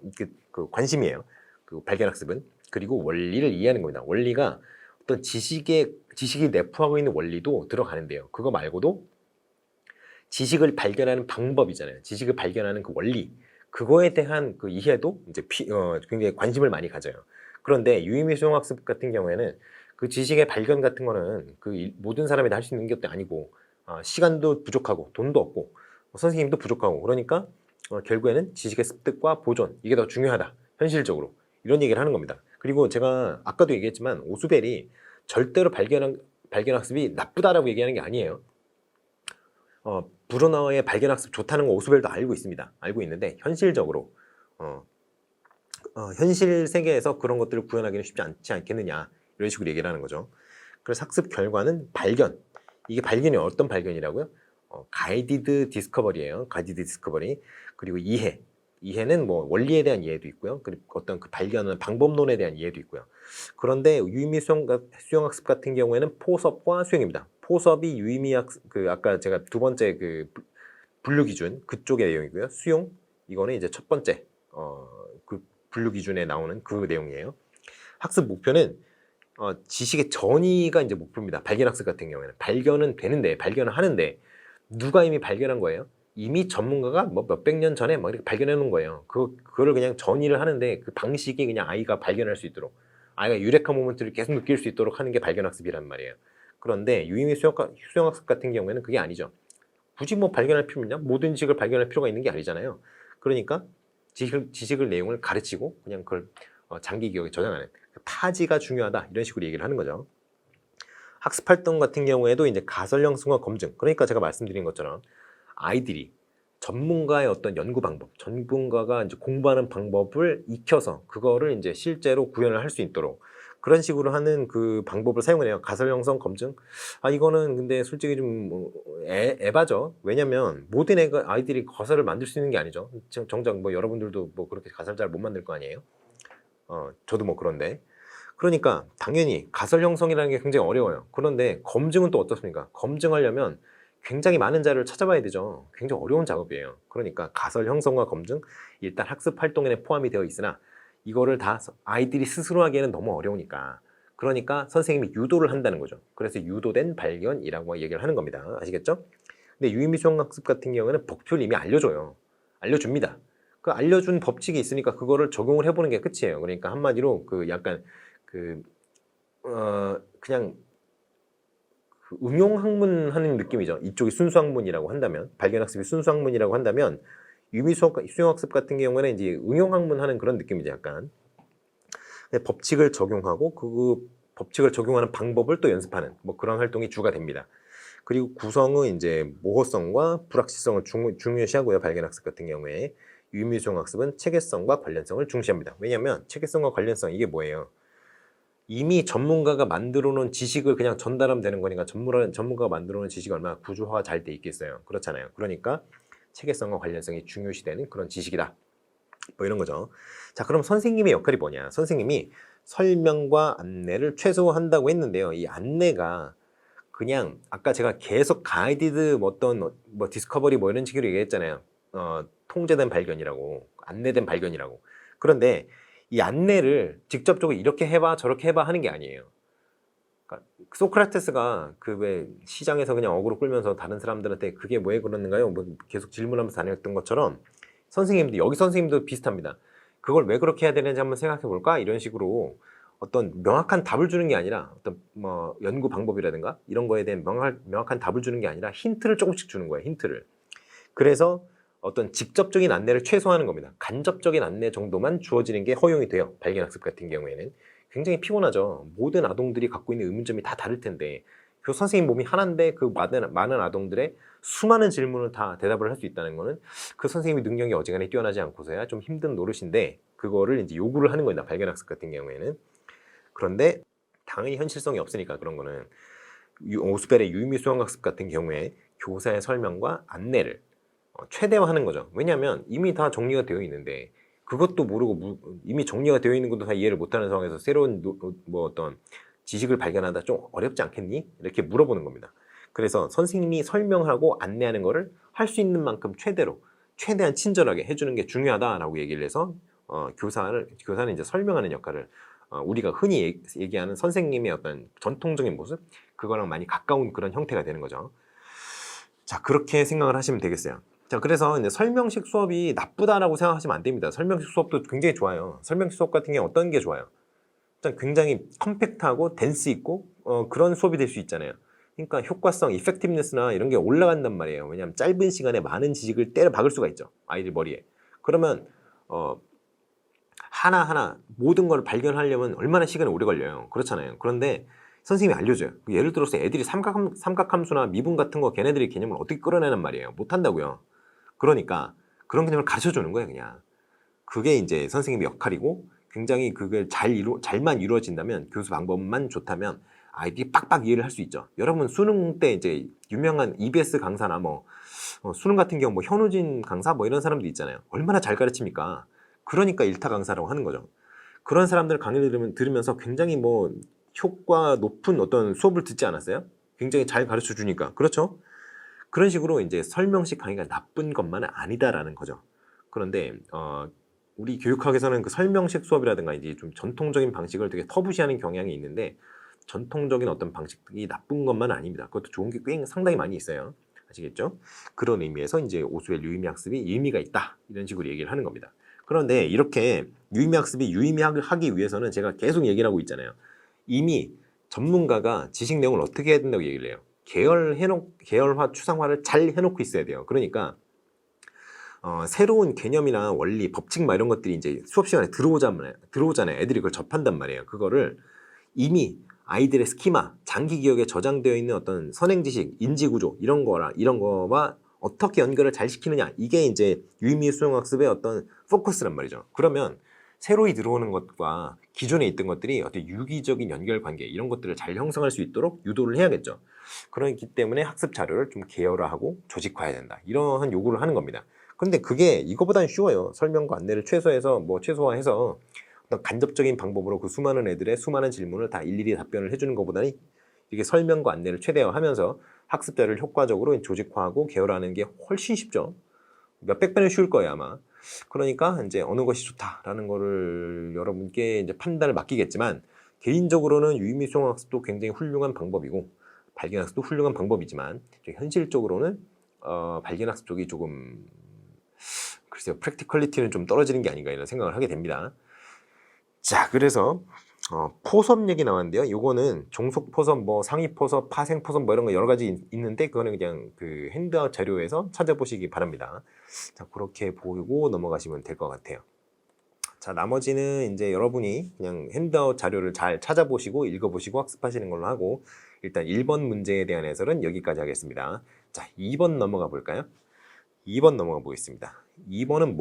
그 관심이에요. 그 발견학습은. 그리고 원리를 이해하는 겁니다. 원리가 어떤 지식이 내포하고 있는 원리도 들어가는데요. 그거 말고도 지식을 발견하는 방법이잖아요. 지식을 발견하는 그 원리, 그거에 대한 그 이해도 이제 굉장히 관심을 많이 가져요. 그런데 유의미 수용학습 같은 경우에는 그 지식의 발견 같은 거는 모든 사람이 다 할 수 있는 것도 아니고 시간도 부족하고 돈도 없고 선생님도 부족하고 그러니까 결국에는 지식의 습득과 보존 이게 더 중요하다. 현실적으로 이런 얘기를 하는 겁니다. 그리고 제가 아까도 얘기했지만 오수벨이 절대로 발견학습이 나쁘다라고 얘기하는 게 아니에요. 브루너의 발견학습 좋다는 거 오수벨도 알고 있습니다. 알고 있는데 현실적으로 현실 세계에서 그런 것들을 구현하기는 쉽지 않지 않겠느냐 이런 식으로 얘기를 하는 거죠. 그래서 학습 결과는 발견. 이게 발견이 어떤 발견이라고요? 가이디드 디스커버리예요. 가이디드 디스커버리. 그리고 이해. 이해는 뭐 원리에 대한 이해도 있고요. 그리고 어떤 그 발견하는 방법론에 대한 이해도 있고요. 그런데 유의미 수용학습 같은 경우에는 포섭과 수용입니다. 포섭이 유의미 아까 제가 두 번째 그 분류 기준 그쪽의 내용이고요. 수용 이거는 이제 첫 번째 그 분류 기준에 나오는 그 내용이에요. 학습 목표는 지식의 전이가 이제 목표입니다. 발견학습 같은 경우에는 발견은 되는데 발견을 하는데 누가 이미 발견한 거예요? 이미 전문가가 뭐 몇백 년 전에 막 이렇게 발견해 놓은 거예요. 그거를 그냥 전이를 하는데 그 방식이 그냥 아이가 발견할 수 있도록 아이가 유레카 모먼트를 계속 느낄 수 있도록 하는 게 발견학습이란 말이에요. 그런데 유의미 수용학습 같은 경우에는 그게 아니죠. 굳이 뭐 발견할 필요 있냐? 모든 지식을 발견할 필요가 있는 게 아니잖아요. 그러니까 지식을 내용을 가르치고 그냥 그걸 장기 기억에 저장하는 타지가 중요하다 이런 식으로 얘기를 하는 거죠. 학습 활동 같은 경우에도 이제 가설 형성과 검증. 그러니까 제가 말씀드린 것처럼 아이들이 전문가의 어떤 연구 방법, 전문가가 이제 공부하는 방법을 익혀서 그거를 이제 실제로 구현을 할 수 있도록 그런 식으로 하는 그 방법을 사용을 해요. 가설 형성 검증. 이거는 근데 솔직히 좀 에바죠. 왜냐면 모든 아이들이 가설을 만들 수 있는 게 아니죠. 정작 뭐 여러분들도 뭐 그렇게 가설 잘 못 만들 거 아니에요. 저도 뭐 그런데. 그러니까 당연히 가설 형성이라는 게 굉장히 어려워요. 그런데 검증은 또 어떻습니까? 검증하려면 굉장히 많은 자료를 찾아봐야 되죠. 굉장히 어려운 작업이에요. 그러니까 가설 형성과 검증 일단 학습 활동에 포함이 되어 있으나 이거를 다 아이들이 스스로 하기에는 너무 어려우니까 그러니까 선생님이 유도를 한다는 거죠. 그래서 유도된 발견이라고 얘기를 하는 겁니다. 아시겠죠? 근데 유의미 수용학습 같은 경우에는 법표를 이미 알려줘요. 알려줍니다. 그 알려준 법칙이 있으니까 그거를 적용을 해보는 게 끝이에요. 그러니까 한마디로 그 약간 그냥 응용학문 하는 느낌이죠. 이쪽이 순수학문이라고 한다면 발견학습이 순수학문이라고 한다면 유의미 수용학습 같은 경우에는 이제 응용학문 하는 그런 느낌이죠. 약간 법칙을 적용하고 그 법칙을 적용하는 방법을 또 연습하는 뭐 그런 활동이 주가 됩니다. 그리고 구성은 이제 모호성과 불확실성을 중요시하고요. 발견학습 같은 경우에 유의미 수용학습은 체계성과 관련성을 중시합니다. 왜냐하면 체계성과 관련성 이게 뭐예요? 이미 전문가가 만들어 놓은 지식을 그냥 전달하면 되는 거니까 전문가가 만들어 놓은 지식이 얼마나 구조화가 잘 돼 있겠어요. 그렇잖아요. 그러니까 체계성과 관련성이 중요시되는 그런 지식이다. 뭐 이런 거죠. 자, 그럼 선생님의 역할이 뭐냐? 선생님이 설명과 안내를 최소화한다고 했는데요. 이 안내가 그냥 아까 제가 계속 가이디드 뭐 디스커버리 뭐 이런 식으로 얘기했잖아요. 통제된 발견이라고, 안내된 발견이라고. 그런데 이 안내를 직접적으로 이렇게 해봐 저렇게 해봐 하는 게 아니에요. 그러니까 소크라테스가 그 왜 시장에서 그냥 어그로 끌면서 다른 사람들한테 그게 왜 그러는가요? 뭐 계속 질문하면서 다녔던 것처럼 여기 선생님도 비슷합니다. 그걸 왜 그렇게 해야 되는지 한번 생각해 볼까? 이런 식으로 어떤 명확한 답을 주는 게 아니라 어떤 뭐 연구 방법이라든가 이런 거에 대한 명확한 답을 주는 게 아니라 힌트를 조금씩 주는 거예요. 힌트를. 그래서 어떤 직접적인 안내를 최소화하는 겁니다. 간접적인 안내 정도만 주어지는 게 허용이 돼요. 발견학습 같은 경우에는. 굉장히 피곤하죠. 모든 아동들이 갖고 있는 의문점이 다 다를 텐데 그 선생님 몸이 하나인데 그 많은 아동들의 수많은 질문을 다 대답을 할 수 있다는 거는 그 선생님의 능력이 어지간히 뛰어나지 않고서야 좀 힘든 노릇인데 그거를 이제 요구를 하는 겁니다. 발견학습 같은 경우에는. 그런데 당연히 현실성이 없으니까 그런 거는 오스펠의 유의미 수용학습 같은 경우에 교사의 설명과 안내를 최대화하는 거죠. 왜냐하면 이미 다 정리가 되어 있는데 그것도 모르고 이미 정리가 되어 있는 것도 다 이해를 못하는 상황에서 새로운 뭐 어떤 지식을 발견하다 좀 어렵지 않겠니? 이렇게 물어보는 겁니다. 그래서 선생님이 설명하고 안내하는 거를 할 수 있는 만큼 최대한 친절하게 해주는 게 중요하다라고 얘기를 해서 교사는 이제 설명하는 역할을 우리가 흔히 얘기하는 선생님의 어떤 전통적인 모습 그거랑 많이 가까운 그런 형태가 되는 거죠. 자, 그렇게 생각을 하시면 되겠어요. 자, 그래서 이제 설명식 수업이 나쁘다라고 생각하시면 안 됩니다. 설명식 수업도 굉장히 좋아요. 설명식 수업 같은 게 어떤 게 좋아요? 일단 굉장히 컴팩트하고 댄스 있고 그런 수업이 될 수 있잖아요. 그러니까 효과성, 이펙티브니스나 이런 게 올라간단 말이에요. 왜냐하면 짧은 시간에 많은 지식을 때려 박을 수가 있죠. 아이들 머리에. 그러면 하나하나 모든 걸 발견하려면 얼마나 시간이 오래 걸려요. 그렇잖아요. 그런데 선생님이 알려줘요. 예를 들어서 애들이 삼각함수나 미분 같은 거 걔네들이 개념을 어떻게 끌어내는 말이에요. 못한다고요. 그러니까 그런 개념을 가르쳐주는 거예요. 그냥. 그게 이제 선생님의 역할이고 굉장히 그게 잘만 이루어진다면 교수 방법만 좋다면 아이들이 빡빡 이해를 할 수 있죠. 여러분 수능 때 이제 유명한 EBS 강사나 수능 같은 경우 현우진 강사 이런 사람도 있잖아요. 얼마나 잘 가르칩니까? 그러니까 일타 강사라고 하는 거죠. 그런 사람들 강의를 들으면서 굉장히 효과 높은 어떤 수업을 듣지 않았어요? 굉장히 잘 가르쳐 주니까. 그렇죠? 그런 식으로 이제 설명식 강의가 나쁜 것만은 아니다라는 거죠. 그런데 우리 교육학에서는 그 설명식 수업이라든가 이제 좀 전통적인 방식을 되게 터부시하는 경향이 있는데 전통적인 어떤 방식이 나쁜 것만 아닙니다. 그것도 좋은 게 꽤 상당히 많이 있어요. 아시겠죠? 그런 의미에서 이제 오스웰 유의미 학습이 의미가 있다. 이런 식으로 얘기를 하는 겁니다. 그런데 이렇게 유의미 학습이 유의미하기 위해서는 제가 계속 얘기를 하고 있잖아요. 이미 전문가가 지식 내용을 어떻게 해야 된다고 얘기를 해요. 계열화, 추상화를 잘 해놓고 있어야 돼요. 그러니까 새로운 개념이나 원리, 법칙 이런 것들이 이제 수업 시간에 들어오잖아요. 애들이 그걸 접한단 말이에요. 그거를 이미 아이들의 스키마, 장기 기억에 저장되어 있는 어떤 선행 지식, 인지 구조 이런 거와 어떻게 연결을 잘 시키느냐 이게 이제 유의미 수용 학습의 어떤 포커스란 말이죠. 그러면 새로이 들어오는 것과 기존에 있던 것들이 어떤 유기적인 연결 관계 이런 것들을 잘 형성할 수 있도록 유도를 해야겠죠. 그렇기 때문에 학습 자료를 좀 계열화하고 조직화해야 된다. 이러한 요구를 하는 겁니다. 근데 그게 이거보다는 쉬워요. 설명과 안내를 최소화해서 어떤 간접적인 방법으로 그 수많은 애들의 수많은 질문을 다 일일이 답변을 해주는 것보다는 이렇게 설명과 안내를 최대화하면서 학습 자료를 효과적으로 조직화하고 계열화하는 게 훨씬 쉽죠. 몇백 배는 쉬울 거예요, 아마. 그러니까 이제 어느 것이 좋다라는 거를 여러분께 이제 판단을 맡기겠지만 개인적으로는 유의미 수용 학습도 굉장히 훌륭한 방법이고 발견 학습도 훌륭한 방법이지만 현실적으로는 발견 학습 쪽이 조금 글쎄요, 프랙티컬리티는 좀 떨어지는 게 아닌가 이런 생각을 하게 됩니다. 자, 그래서 포섭 얘기 나왔는데요. 요거는 종속 포섭, 상위 포섭, 파생 포섭 이런 거 여러 가지 있는데 그거는 그냥 그 핸드아웃 자료에서 찾아보시기 바랍니다. 자, 그렇게 보고 넘어가시면 될 것 같아요. 자, 나머지는 이제 여러분이 그냥 핸드아웃 자료를 잘 찾아보시고 읽어보시고 학습하시는 걸로 하고 일단 1번 문제에 대한 해설은 여기까지 하겠습니다. 자, 2번 넘어가 볼까요? 2번 넘어가 보겠습니다. 2번은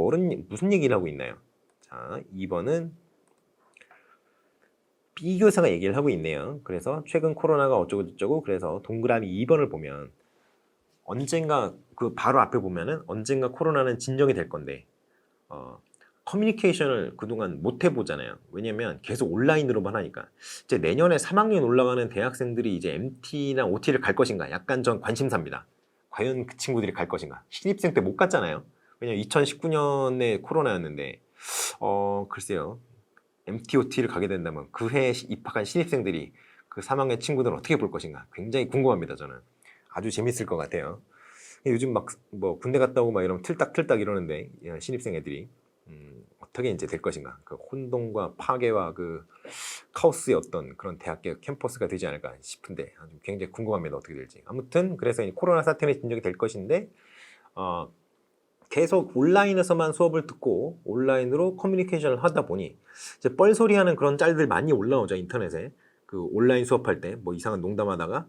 무슨 얘기를 하고 있나요? 자, 2번은 B 교사가 얘기를 하고 있네요. 그래서 최근 코로나가 어쩌고저쩌고 그래서 동그라미 2번을 보면 언젠가 그 바로 앞에 보면은 언젠가 코로나는 진정이 될 건데 커뮤니케이션을 그동안 못 해보잖아요. 왜냐면 계속 온라인으로만 하니까 이제 내년에 3학년 올라가는 대학생들이 이제 MT나 OT를 갈 것인가 약간 전 관심사입니다. 과연 그 친구들이 갈 것인가. 신입생 때 못 갔잖아요. 왜냐면 2019년에 코로나였는데 글쎄요. MTOT를 가게 된다면 그 해에 입학한 신입생들이 그 3학년 친구들은 어떻게 볼 것인가 굉장히 궁금합니다. 저는 아주 재밌을 것 같아요. 요즘 막 군대 갔다 오고 막 이러면 틀딱틀딱 이러는데 신입생 애들이 어떻게 이제 될 것인가 그 혼동과 파괴와 그 카오스의 어떤 그런 대학교 캠퍼스가 되지 않을까 싶은데 아주 굉장히 궁금합니다. 어떻게 될지. 아무튼 그래서 코로나 사태는 진정이 될 것인데 계속 온라인에서만 수업을 듣고 온라인으로 커뮤니케이션을 하다 보니 이제 뻘소리하는 그런 짤들 많이 올라오죠. 인터넷에 그 온라인 수업할 때 이상한 농담하다가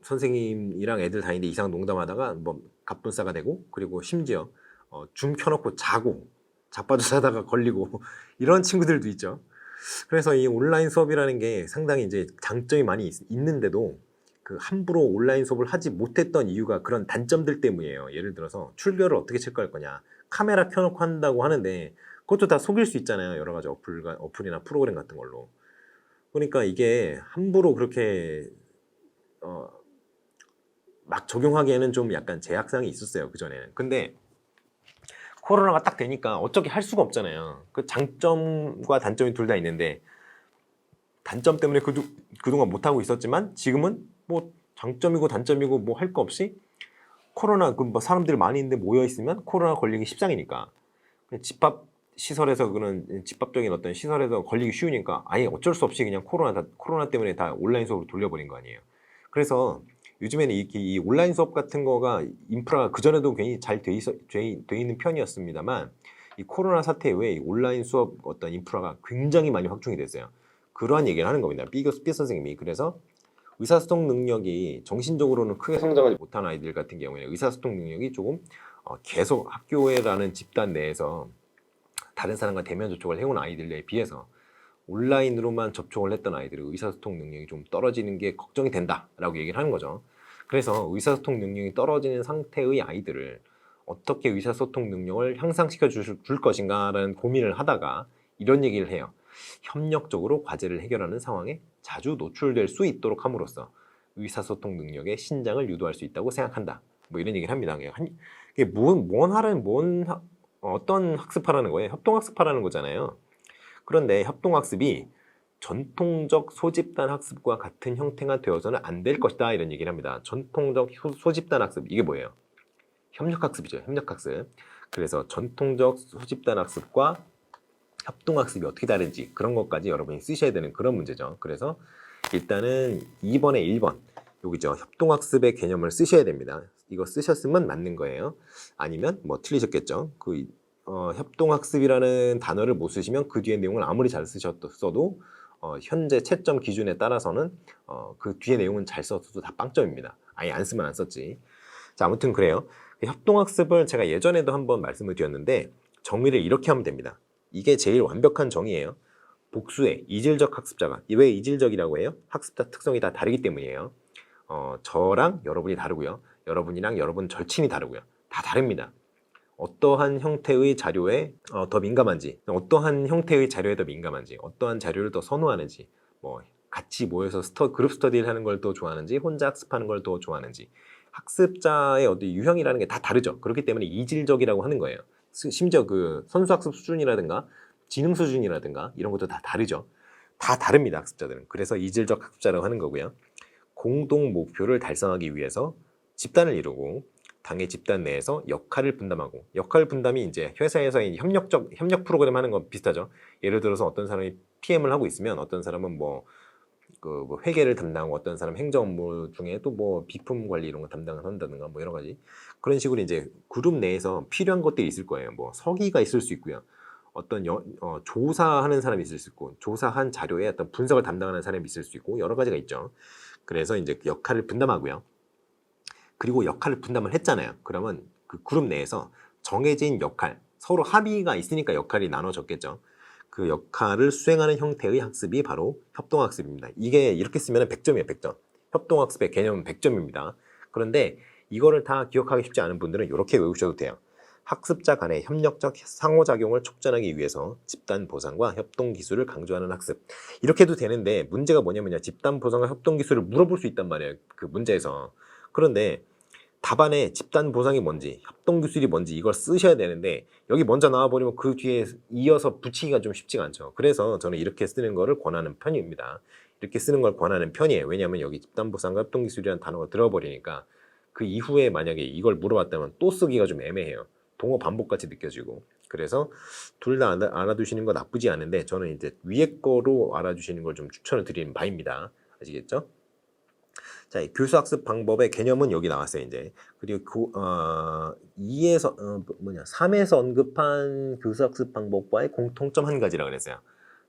선생님이랑 애들 다니는데 이상한 농담하다가 갑분싸가 되고 그리고 심지어 줌 켜놓고 자빠져 자다가 걸리고 이런 친구들도 있죠. 그래서 이 온라인 수업이라는 게 상당히 이제 장점이 많이 있는데도 그 함부로 온라인 수업을 하지 못했던 이유가 그런 단점들 때문이에요. 예를 들어서 출결을 어떻게 체크할 거냐. 카메라 켜놓고 한다고 하는데 그것도 다 속일 수 있잖아요. 여러 가지 어플이나 프로그램 같은 걸로. 그러니까 이게 함부로 그렇게 막 적용하기에는 좀 약간 제약사항이 있었어요, 그전에는. 근데 코로나가 딱 되니까 어떻게 할 수가 없잖아요. 그 장점과 단점이 둘 다 있는데 단점 때문에 그동안 못하고 있었지만 지금은 뭐 장점이고 단점이고 뭐 할 거 없이 코로나 그 뭐 사람들이 많이 있는데 모여 있으면 코로나 걸리기 십상이니까 집합 시설에서 그런 집합적인 어떤 시설에서 걸리기 쉬우니까 아예 어쩔 수 없이 그냥 코로나 때문에 다 온라인 수업으로 돌려버린 거 아니에요. 그래서 요즘에는 이 온라인 수업 같은 거가 인프라가 그전에도 굉장히 잘 돼 있는 편이었습니다만 이 코로나 사태 이후에 이 온라인 수업 어떤 인프라가 굉장히 많이 확충이 됐어요. 그러한 얘기를 하는 겁니다. 삐 선생님이. 그래서 의사소통 능력이 정신적으로는 크게 성장하지 못한 아이들 같은 경우에 의사소통 능력이 조금 계속 학교라는 집단 내에서 다른 사람과 대면 접촉을 해온 아이들에 비해서 온라인으로만 접촉을 했던 아이들의 의사소통 능력이 좀 떨어지는 게 걱정이 된다라고 얘기를 하는 거죠. 그래서 의사소통 능력이 떨어지는 상태의 아이들을 어떻게 의사소통 능력을 향상시켜 줄 것인가라는 고민을 하다가 이런 얘기를 해요. 협력적으로 과제를 해결하는 상황에 자주 노출될 수 있도록 함으로써 의사소통 능력의 신장을 유도할 수 있다고 생각한다. 뭐 이런 얘기를 합니다. 이게 어떤 학습하라는 거예요? 협동학습하라는 거잖아요. 그런데 협동학습이 전통적 소집단 학습과 같은 형태가 되어서는 안 될 것이다 이런 얘기를 합니다. 전통적 소집단 학습 이게 뭐예요? 협력학습이죠. 협력학습. 그래서 전통적 소집단 학습과 협동학습이 어떻게 다른지 그런 것까지 여러분이 쓰셔야 되는 그런 문제죠. 그래서 일단은 2번에 1번 여기죠. 협동학습의 개념을 쓰셔야 됩니다. 이거 쓰셨으면 맞는 거예요. 아니면 뭐 틀리셨겠죠. 협동학습이라는 단어를 못 쓰시면 그 뒤에 내용을 아무리 잘 쓰셨어도 현재 채점 기준에 따라서는 그 뒤에 내용은 잘 썼어도 다 빵점입니다. 아예 안 쓰면 안 썼지. 자, 아무튼 그래요. 협동학습을 제가 예전에도 한번 말씀을 드렸는데 정의를 이렇게 하면 됩니다. 이게 제일 완벽한 정의예요. 복수의 이질적 학습자가 왜 이질적이라고 해요? 학습자 특성이 다 다르기 때문이에요. 저랑 여러분이 다르고요. 여러분이랑 여러분 절친이 다르고요. 다 다릅니다. 어떠한 형태의 자료에 더 민감한지, 어떠한 형태의 자료에 더 민감한지, 어떠한 자료를 더 선호하는지, 뭐 같이 모여서 그룹 스터디를 하는 걸 더 좋아하는지, 혼자 학습하는 걸 더 좋아하는지, 학습자의 어떤 유형이라는 게 다 다르죠. 그렇기 때문에 이질적이라고 하는 거예요. 심지어 그 선수학습 수준이라든가 지능 수준이라든가 이런 것도 다 다르죠. 다 다릅니다, 학습자들은. 그래서 이질적 학습자라고 하는 거고요. 공동 목표를 달성하기 위해서 집단을 이루고 당의 집단 내에서 역할을 분담하고 역할 분담이 이제 회사에서의 협력 프로그램 하는 건 비슷하죠. 예를 들어서 어떤 사람이 PM을 하고 있으면 어떤 사람은 뭐 회계를 담당하고 어떤 사람 행정 업무 중에 또 뭐 비품 관리 이런 거 담당을 한다든가 뭐 여러 가지 그런 식으로 이제 그룹 내에서 필요한 것들이 있을 거예요. 뭐 서기가 있을 수 있고요. 어떤 조사하는 사람이 있을 수 있고 조사한 자료에 어떤 분석을 담당하는 사람이 있을 수 있고 여러 가지가 있죠. 그래서 이제 역할을 분담하고요. 그리고 역할을 분담을 했잖아요. 그러면 그 그룹 내에서 정해진 역할, 서로 합의가 있으니까 역할이 나눠졌겠죠. 그 역할을 수행하는 형태의 학습이 바로 협동학습입니다. 이게 이렇게 쓰면 100점이에요, 100점. 협동학습의 개념은 100점입니다. 그런데 이거를 다 기억하기 쉽지 않은 분들은 이렇게 외우셔도 돼요. 학습자 간의 협력적 상호작용을 촉진하기 위해서 집단 보상과 협동 기술을 강조하는 학습. 이렇게 해도 되는데 문제가 뭐냐면요. 집단 보상과 협동 기술을 물어볼 수 있단 말이에요. 그 문제에서. 그런데 답안에 집단 보상이 뭔지, 협동 기술이 뭔지 이걸 쓰셔야 되는데 여기 먼저 나와버리면 그 뒤에 이어서 붙이기가 좀 쉽지가 않죠. 그래서 저는 이렇게 쓰는 거를 권하는 편입니다. 이렇게 쓰는 걸 권하는 편이에요. 왜냐하면 여기 집단 보상과 협동 기술이라는 단어가 들어버리니까 그 이후에 만약에 이걸 물어봤다면 또 쓰기가 좀 애매해요. 동어 반복같이 느껴지고. 그래서 둘 다 알아두시는 건 나쁘지 않은데 저는 이제 위에 거로 알아주시는 걸 좀 추천을 드리는 바입니다. 아시겠죠? 자, 교수학습 방법의 개념은 여기 나왔어요, 이제. 그리고 3에서 언급한 교수학습 방법과의 공통점 한 가지라고 그랬어요.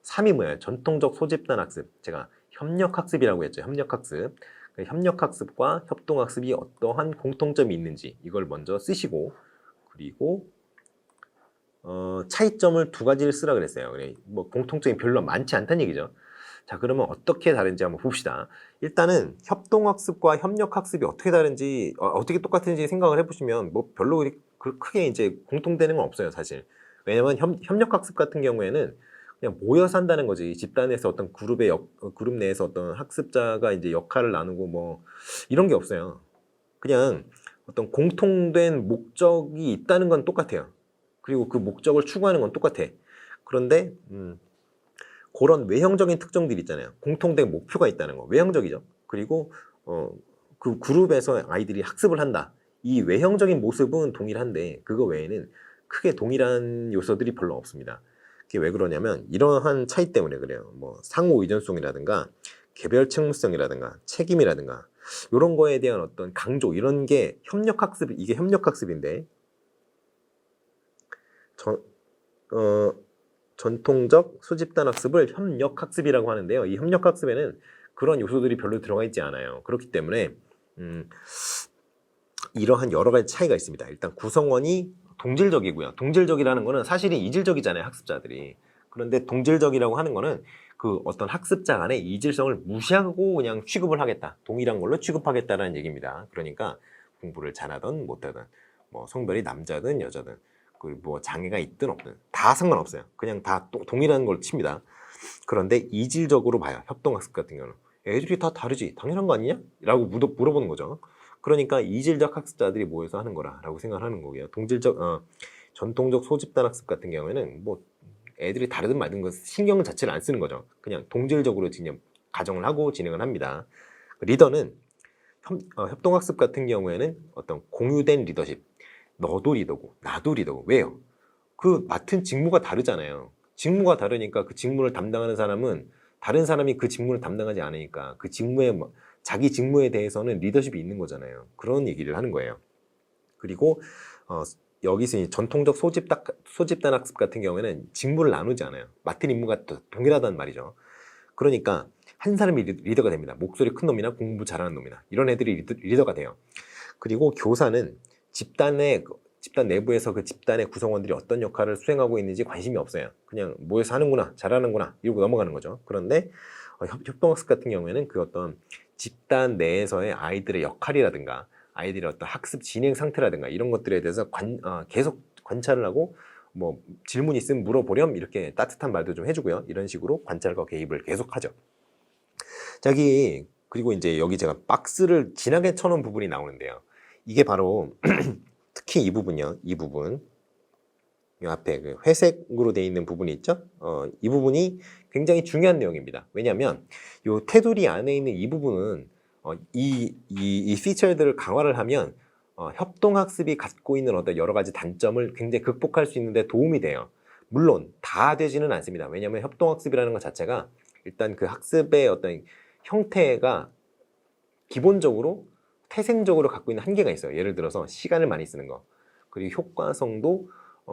3이 뭐예요? 전통적 소집단 학습. 제가 협력학습이라고 했죠. 협력학습. 협력학습과 협동학습이 어떠한 공통점이 있는지 이걸 먼저 쓰시고 그리고 차이점을 2가지를 쓰라 그랬어요. 뭐 공통점이 별로 많지 않다는 얘기죠. 자, 그러면 어떻게 다른지 한번 봅시다. 일단은 협동학습과 협력학습이 어떻게 다른지, 어떻게 똑같은지 생각을 해보시면 뭐 별로 크게 이제 공통되는 건 없어요, 사실. 왜냐면 협력학습 같은 경우에는 그냥 모여서 한다는 거지. 집단에서 어떤 그룹 내에서 어떤 학습자가 이제 역할을 나누고 뭐 이런 게 없어요. 그냥 어떤 공통된 목적이 있다는 건 똑같아요. 그리고 그 목적을 추구하는 건 똑같아. 그런데 그런 외형적인 특성들이 있잖아요. 공통된 목표가 있다는 거. 외형적이죠. 그리고 그 그룹에서 아이들이 학습을 한다. 이 외형적인 모습은 동일한데 그거 외에는 크게 동일한 요소들이 별로 없습니다. 그게 왜 그러냐면 이러한 차이 때문에 그래요. 뭐 상호 의존성이라든가 개별 책무성이라든가 책임이라든가 이런 거에 대한 어떤 강조 이런 게 협력학습 이게 협력학습인데 전통적 수집단 학습을 협력학습이라고 하는데요. 이 협력학습에는 그런 요소들이 별로 들어가 있지 않아요. 그렇기 때문에 이러한 여러 가지 차이가 있습니다. 일단 구성원이 동질적이고요. 동질적이라는 거는 사실은 이질적이잖아요. 학습자들이. 그런데 동질적이라고 하는 거는 그 어떤 학습자 간의 이질성을 무시하고 그냥 취급을 하겠다. 동일한 걸로 취급하겠다라는 얘기입니다. 그러니까 공부를 잘하든 못하든 뭐 성별이 남자든 여자든 그 뭐 장애가 있든 없든 다 상관없어요. 그냥 다 동일한 걸 칩니다. 그런데 이질적으로 봐요. 협동학습 같은 경우는 애들이 다 다르지 당연한 거 아니냐? 라고 물어보는 거죠. 그러니까 이질적 학습자들이 모여서 하는 거라고 생각하는 거고요. 전통적 소집단 학습 같은 경우에는 뭐 애들이 다르든 말든 거 신경 자체를 안 쓰는 거죠. 그냥 동질적으로 가정을 하고 진행을 합니다. 리더는 협동학습 같은 경우에는 어떤 공유된 리더십, 너도 리더고 나도 리더고 왜요? 그 맡은 직무가 다르잖아요. 직무가 다르니까 그 직무를 담당하는 사람은 다른 사람이 그 직무를 담당하지 않으니까 그 직무에 자기 직무에 대해서는 리더십이 있는 거잖아요. 그런 얘기를 하는 거예요. 그리고 여기서 전통적 소집단 학습 같은 경우에는 직무를 나누지 않아요. 맡은 임무가 동일하다는 말이죠. 그러니까 한 사람이 리더가 됩니다. 목소리 큰 놈이나 공부 잘하는 놈이나 이런 애들이 리더가 돼요. 그리고 교사는 집단 내부에서 그 집단의 구성원들이 어떤 역할을 수행하고 있는지 관심이 없어요. 그냥 모여서 하는구나, 잘하는구나 이러고 넘어가는 거죠. 그런데 협동학습 같은 경우에는 그 어떤 집단 내에서의 아이들의 역할이라든가 아이들의 어떤 학습 진행 상태라든가 이런 것들에 대해서 계속 관찰을 하고 뭐 질문 있으면 물어보렴 이렇게 따뜻한 말도 좀 해주고요. 이런 식으로 관찰과 개입을 계속하죠. 그리고 이제 여기 제가 박스를 진하게 쳐놓은 부분이 나오는데요. 이게 바로 특히 이 부분이요. 이 부분. 이 앞에 그 회색으로 되어 있는 부분이 있죠? 이 부분이 굉장히 중요한 내용입니다. 왜냐하면 이 테두리 안에 있는 이 부분은 이 피처들을 강화를 하면 협동학습이 갖고 있는 어떤 여러 가지 단점을 굉장히 극복할 수 있는데 도움이 돼요. 물론 다 되지는 않습니다. 왜냐하면 협동학습이라는 것 자체가 일단 그 학습의 어떤 형태가 기본적으로 태생적으로 갖고 있는 한계가 있어요. 예를 들어서 시간을 많이 쓰는 거 그리고 효과성도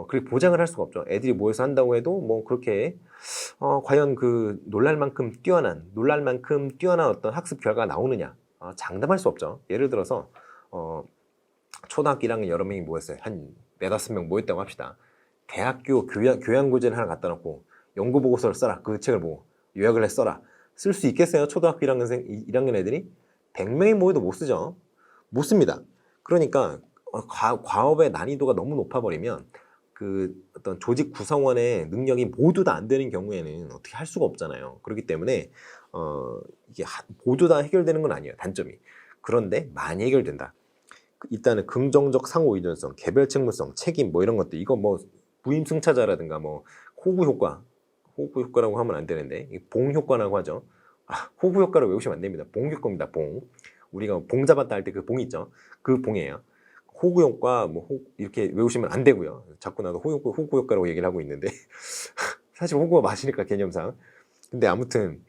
그리고 보장을 할 수가 없죠. 애들이 모여서 한다고 해도 뭐 그렇게 과연 그 놀랄 만큼 뛰어난 어떤 학습 결과가 나오느냐 장담할 수 없죠. 예를 들어서 초등학교 1학년 여러 명이 모였어요. 한 4-5명 모였다고 합시다. 대학교 교양고지를 하나 갖다 놓고 연구보고서를 써라. 그 책을 보고 요약을 해 써라. 쓸 수 있겠어요? 초등학교 1학년 애들이? 100명이 모여도 못 쓰죠. 못 씁니다. 그러니까 과업의 난이도가 너무 높아버리면 그 어떤 조직 구성원의 능력이 모두 다 안 되는 경우에는 어떻게 할 수가 없잖아요. 그렇기 때문에 이게 모두 다 해결되는 건 아니에요. 단점이. 그런데 많이 해결된다. 일단은 긍정적 상호 의존성, 개별 책무성, 책임 뭐 이런 것들 이거 뭐 부임승차자라든가 뭐 호구 효과라고 하면 안 되는데 봉 효과라고 하죠. 호구 효과를 외우시면 안 됩니다. 봉 효과입니다. 봉. 우리가 봉 잡았다 할 때 그 봉 있죠. 그 봉이에요. 호구 효과 이렇게 외우시면 안 되고요. 자꾸 나도 호구 효과라고 얘기를 하고 있는데 사실 호구가 맛이니까 개념상. 근데 아무튼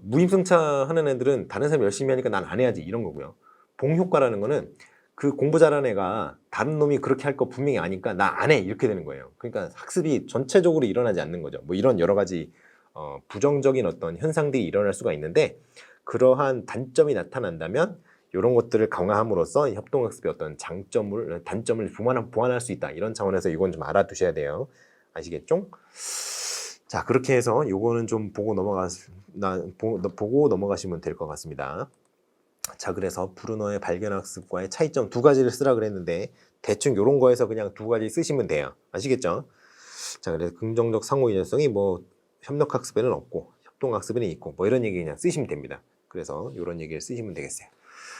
무임승차 하는 애들은 다른 사람 열심히 하니까 난 안 해야지 이런 거고요. 봉 효과라는 거는 그 공부 잘하는 애가 다른 놈이 그렇게 할 거 분명히 아니까 나 안 해 이렇게 되는 거예요. 그러니까 학습이 전체적으로 일어나지 않는 거죠. 뭐 이런 여러 가지 부정적인 어떤 현상들이 일어날 수가 있는데 그러한 단점이 나타난다면 이런 것들을 강화함으로써 협동학습의 어떤 단점을 보완할 수 있다. 이런 차원에서 이건 좀 알아두셔야 돼요. 아시겠죠? 자, 그렇게 해서 이거는 좀 보고 넘어가시면 될 것 같습니다. 자, 그래서 브루너의 발견학습과의 차이점 2가지를 쓰라 그랬는데 대충 이런 거에서 그냥 2가지 쓰시면 돼요. 아시겠죠? 자, 그래서 긍정적 상호 인연성이 뭐 협력학습에는 없고 협동학습에는 있고 뭐 이런 얘기 그냥 쓰시면 됩니다. 그래서 이런 얘기를 쓰시면 되겠어요.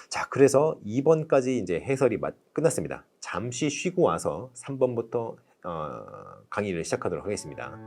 자, 그래서 2번까지 이제 해설이 끝났습니다. 잠시 쉬고 와서 3번부터 강의를 시작하도록 하겠습니다.